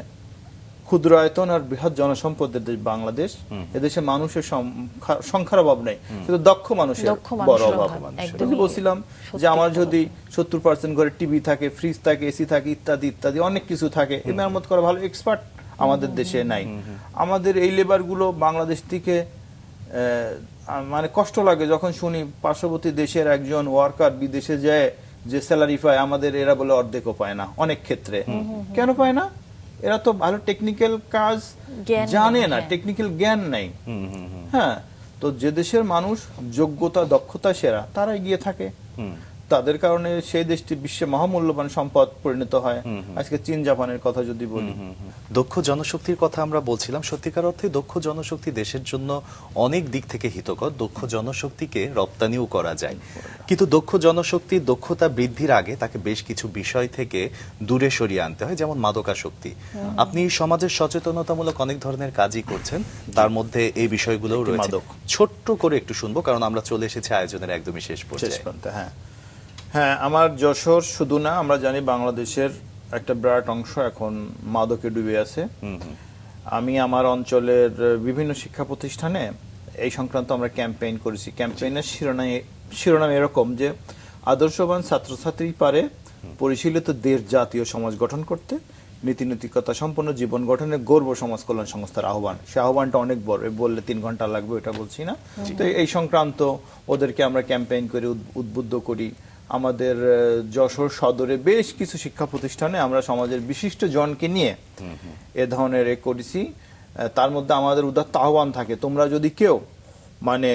ক্ষুদ্র আয়তন আর বৃহৎ জনসম্পদের দেশ বাংলাদেশ, এদেশে মানুষের সংখ্যার অভাব নেই, কিন্তু দক্ষ মানুষের বড় অভাব। বলছিলাম যে আমার যদি 70% ঘরে টিভি থাকে, ফ্রিজ থাকে, এসি থাকে, ইত্যাদি ইত্যাদি অনেক কিছু থাকে, এ মেরামত করা ভালো এক্সপার্ট আমাদের দেশে নাই। আমাদের এই লেবার গুলো বাংলাদেশ থেকে মানে কষ্ট লাগে যখন শুনি পার্শ্ববর্তী দেশের একজন ওয়ার্কার বিদেশে যায় যে স্যালারি পায়, আমাদের এরা বলে অর্ধেকও পায় না অনেক ক্ষেত্রে। কেন পায় না? এরা তো ভালো টেকনিক্যাল কাজ জানে না, টেকনিক্যাল জ্ঞান নাই। হ্যাঁ, তো যে দেশের মানুষ যোগ্যতা দক্ষতা সেরা তারা এগিয়ে থাকে, তাদের কারণে সেই দেশটি বিশ্বে মহামূল্যবান সম্পদ পরিণত হয়। আজকে চীন জাপানের কথা যদি বলি, দক্ষ জনশক্তির কথা আমরা বলছিলাম, সত্যিকার অর্থে দক্ষ জনশক্তি দেশের জন্য অনেক দিক থেকে হিতকর। দক্ষ জনশক্তিকে রপ্তানিও করা যায়, কিন্তু দক্ষ জনশক্তির দক্ষতা বৃদ্ধির আগে তাকে বেশ কিছু বিষয় থেকে দূরে সরিয়ে আনতে হয়, যেমন মাদকাসক্তি। আপনি সমাজের সচেতনতামূলক অনেক ধরনের কাজই করছেন, তার মধ্যে এই বিষয়গুলোও রয়েছে। ছোট্ট করে একটু শুনবো, কারণ আমরা চলে এসেছি আয়োজনের একদমই শেষ পর্যায়ে। হ্যাঁ, আমার যশোর শুধু না, আমরা জানি বাংলাদেশের একটা বিরাট অংশ এখন মাদকে ডুবে আছে। আমি আমার অঞ্চলের বিভিন্ন শিক্ষা প্রতিষ্ঠানে এই সংক্রান্ত আমরা ক্যাম্পেইন করেছি। ক্যাম্পেইনের শিরোনাম এরকম যে আদর্শবান ছাত্রছাত্রী পারে পরিশীলিত দেশ জাতীয় সমাজ গঠন করতে, নীতি নৈতিকতা সম্পন্ন জীবন গঠনে গর্ব সমাজ কল্যাণ সংস্থার আহ্বান। সে আহ্বানটা অনেক বড়, বললে 3 ঘন্টা লাগবে, এটা বলছি না। তো এই সংক্রান্ত ওদেরকে আমরা ক্যাম্পেইন করে উদ্বুদ্ধ করি। আমাদের যশোর সদরে বেশ কিছু শিক্ষা প্রতিষ্ঠানে আমরা সমাজের বিশিষ্ট জনকে নিয়ে এ ধরনের করেছি। তার মধ্যে আমাদের উদাত্ত আহ্বান থাকে, তোমরা যদি কেউ মানে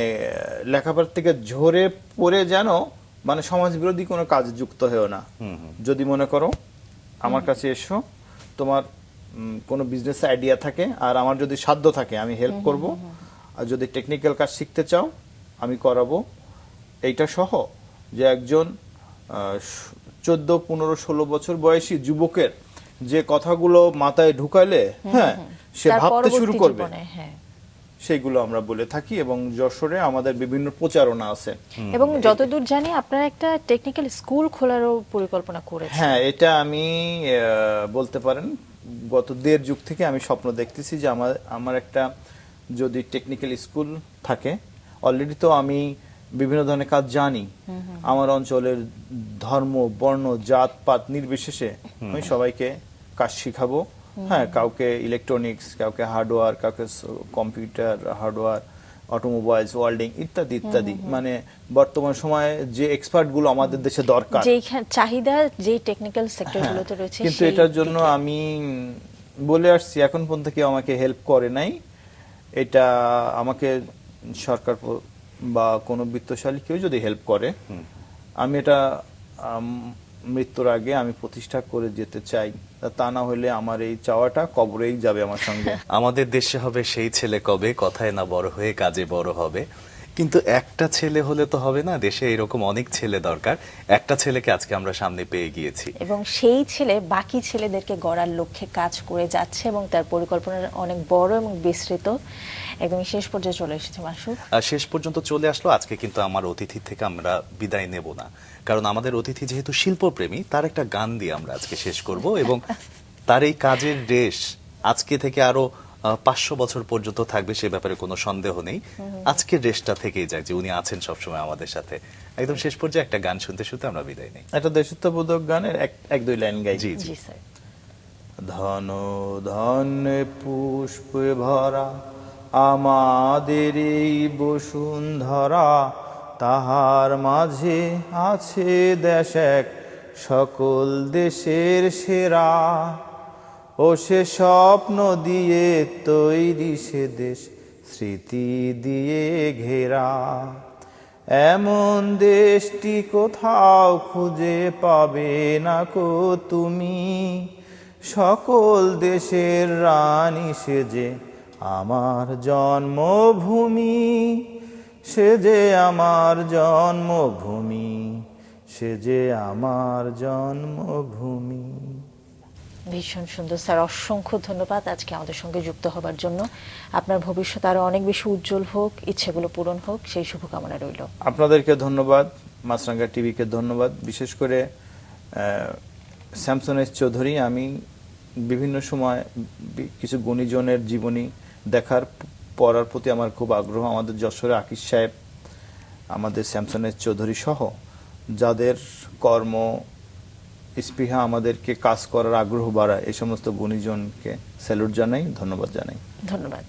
লেখাপড়ার থেকে ঝরে পড়ে যেন মানে সমাজ বিরোধী কোনো কাজে যুক্ত হয়েও না। যদি মনে করো আমার কাছে এসো, তোমার কোনো বিজনেস আইডিয়া থাকে আর আমার যদি সাধ্য থাকে আমি হেল্প করব, আর যদি টেকনিক্যাল কাজ শিখতে চাও আমি করাবো। এইটা সহ যে একজন 14, 15, 16 বছর বয়সী যুবকের যে কথাগুলো মাথায় ঢুকাইলে হ্যাঁ সে ভাবতে শুরু করবে, সেইগুলো আমরা বলে থাকি। এবং যশোরে আমাদের বিভিন্ন প্রচারণা আছে, এবং যতদূর জানি আপনারা একটা টেকনিক্যাল স্কুল খোলারও পরিকল্পনা করেছেন। হ্যাঁ, এটা আমি বলতে পারেন গত 1.5 যুগ থেকে আমি স্বপ্ন দেখতেছি যে আমার একটা যদি টেকনিক্যাল স্কুল থাকে। অলরেডি তো আমি বিভিন্ন ধরনের কাজ জানি, আমার অঞ্চলের ধর্ম বর্ণ জাত পাত নির্বিশেষে আমি সবাইকে কাজ শিখাবো। হ্যাঁ, কাউকে ইলেকট্রনিক্স, কাউকে হার্ডওয়্যার, কাউকে কম্পিউটার হার্ডওয়্যার, অটোমোবাইলস, ওয়েল্ডিং ইত্যাদি ইত্যাদি। মানে বর্তমান সময়ে যে এক্সপার্ট গুলো আমাদের দেশে দরকার, যে চাহিদা যে টেকনিক্যাল সেক্টরগুলোতে রয়েছে, কিন্তু এটার জন্য আমি বলে আসছি এখন পর্যন্ত কেউ আমাকে হেল্প করে নাই। এটা আমাকে সরকার বা কোনো বিত্তশালী কেউ যদি হেল্প করে আমি এটা মৃত্যুর আগে আমি প্রতিষ্ঠা করে যেতে চাই, তা না হলে আমার এই চাওয়াটা কবরেই যাবে আমার সঙ্গে। আমাদের দেশে হবে সেই ছেলে কবে, কথায় না বড় হয়ে কাজে বড় হবে। কিন্তু একটা ছেলে হলে তো হবে না, দেশে এরকম অনেক ছেলে দরকার। একটা ছেলেকে আজকে আমরা সামনে পেয়ে গিয়েছি। এবং সেই ছেলে বাকি ছেলেদেরকে গড়ার লক্ষ্যে কাজ করে যাচ্ছে এবং তার পরিকল্পনা অনেক বড় এবং বিস্তৃত। একদম শেষ পর্যায়ে চলে এসেছে মাসুদ। শেষ পর্যন্ত চলে আসলো। আজকে কিন্তু আমার অতিথি থেকে আমরা বিদায় নেব না, কারণ আমাদের অতিথি যেহেতু শিল্পপ্রেমী, তার একটা গান দিয়ে আমরা আজকে শেষ করব। এবং তার এই কাজের রেশ আজকে থেকে আরো 500 বছর পর্যন্ত থাকবে, সে ব্যাপারে কোনো সন্দেহ নেই। আজকের রেশটা থেকেই যাক যে উনি আছেন সবসময় আমাদের সাথে। একদম শেষ পর্যায়ে একটা গান শুনতে শুনতে আমরা বিদায় নেই। একটা দেশত্ববোধক গানের এক দুই লাইন গাই। জি জি। জি স্যার। ধন ধন্যে পুষ্পে ভরা আমাদের এই বসুন্ধরা, তাহার মাঝে আছে দেশ এক সকল দেশের সেরা। ও সে স্বপ্ন দিয়ে তৈরি সে দেশ, স্মৃতি দিয়ে ঘেরা। এমন দেশটি কোথাও খুঁজে পাবে না কো তুমি, সকল দেশের রানী সেজে আমার জন্মভূমি, সেজে আমার জন্মভূমি, সেজে আমার জন্মভূমি। ভীষণ সুন্দর স্যার, অসংখ্য ধন্যবাদ আজকে আমাদের সঙ্গে যুক্ত হবার জন্য। আপনার ভবিষ্যৎ আরো অনেক বেশি উজ্জ্বল হোক, ইচ্ছেগুলো পূরণ হোক, সেই শুভকামনা রইল। আপনাদেরকে ধন্যবাদ, মাছরাঙ্গা টিভিকে ধন্যবাদ, বিশেষ করে স্যামসন এস চৌধুরী। আমি বিভিন্ন সময় কিছু গুণীজনের জীবনী দেখার পড়ার প্রতি আমার খুব আগ্রহ। আমাদের যশোরে আকিস সাহেব, আমাদের স্যামসন এস চৌধুরী সহ যাদের কর্ম স্পৃহা আমাদেরকে কাজ করার আগ্রহ বাড়ায়, এই সমস্ত গুণীজনকে স্যালুট জানাই, ধন্যবাদ জানাই। ধন্যবাদ।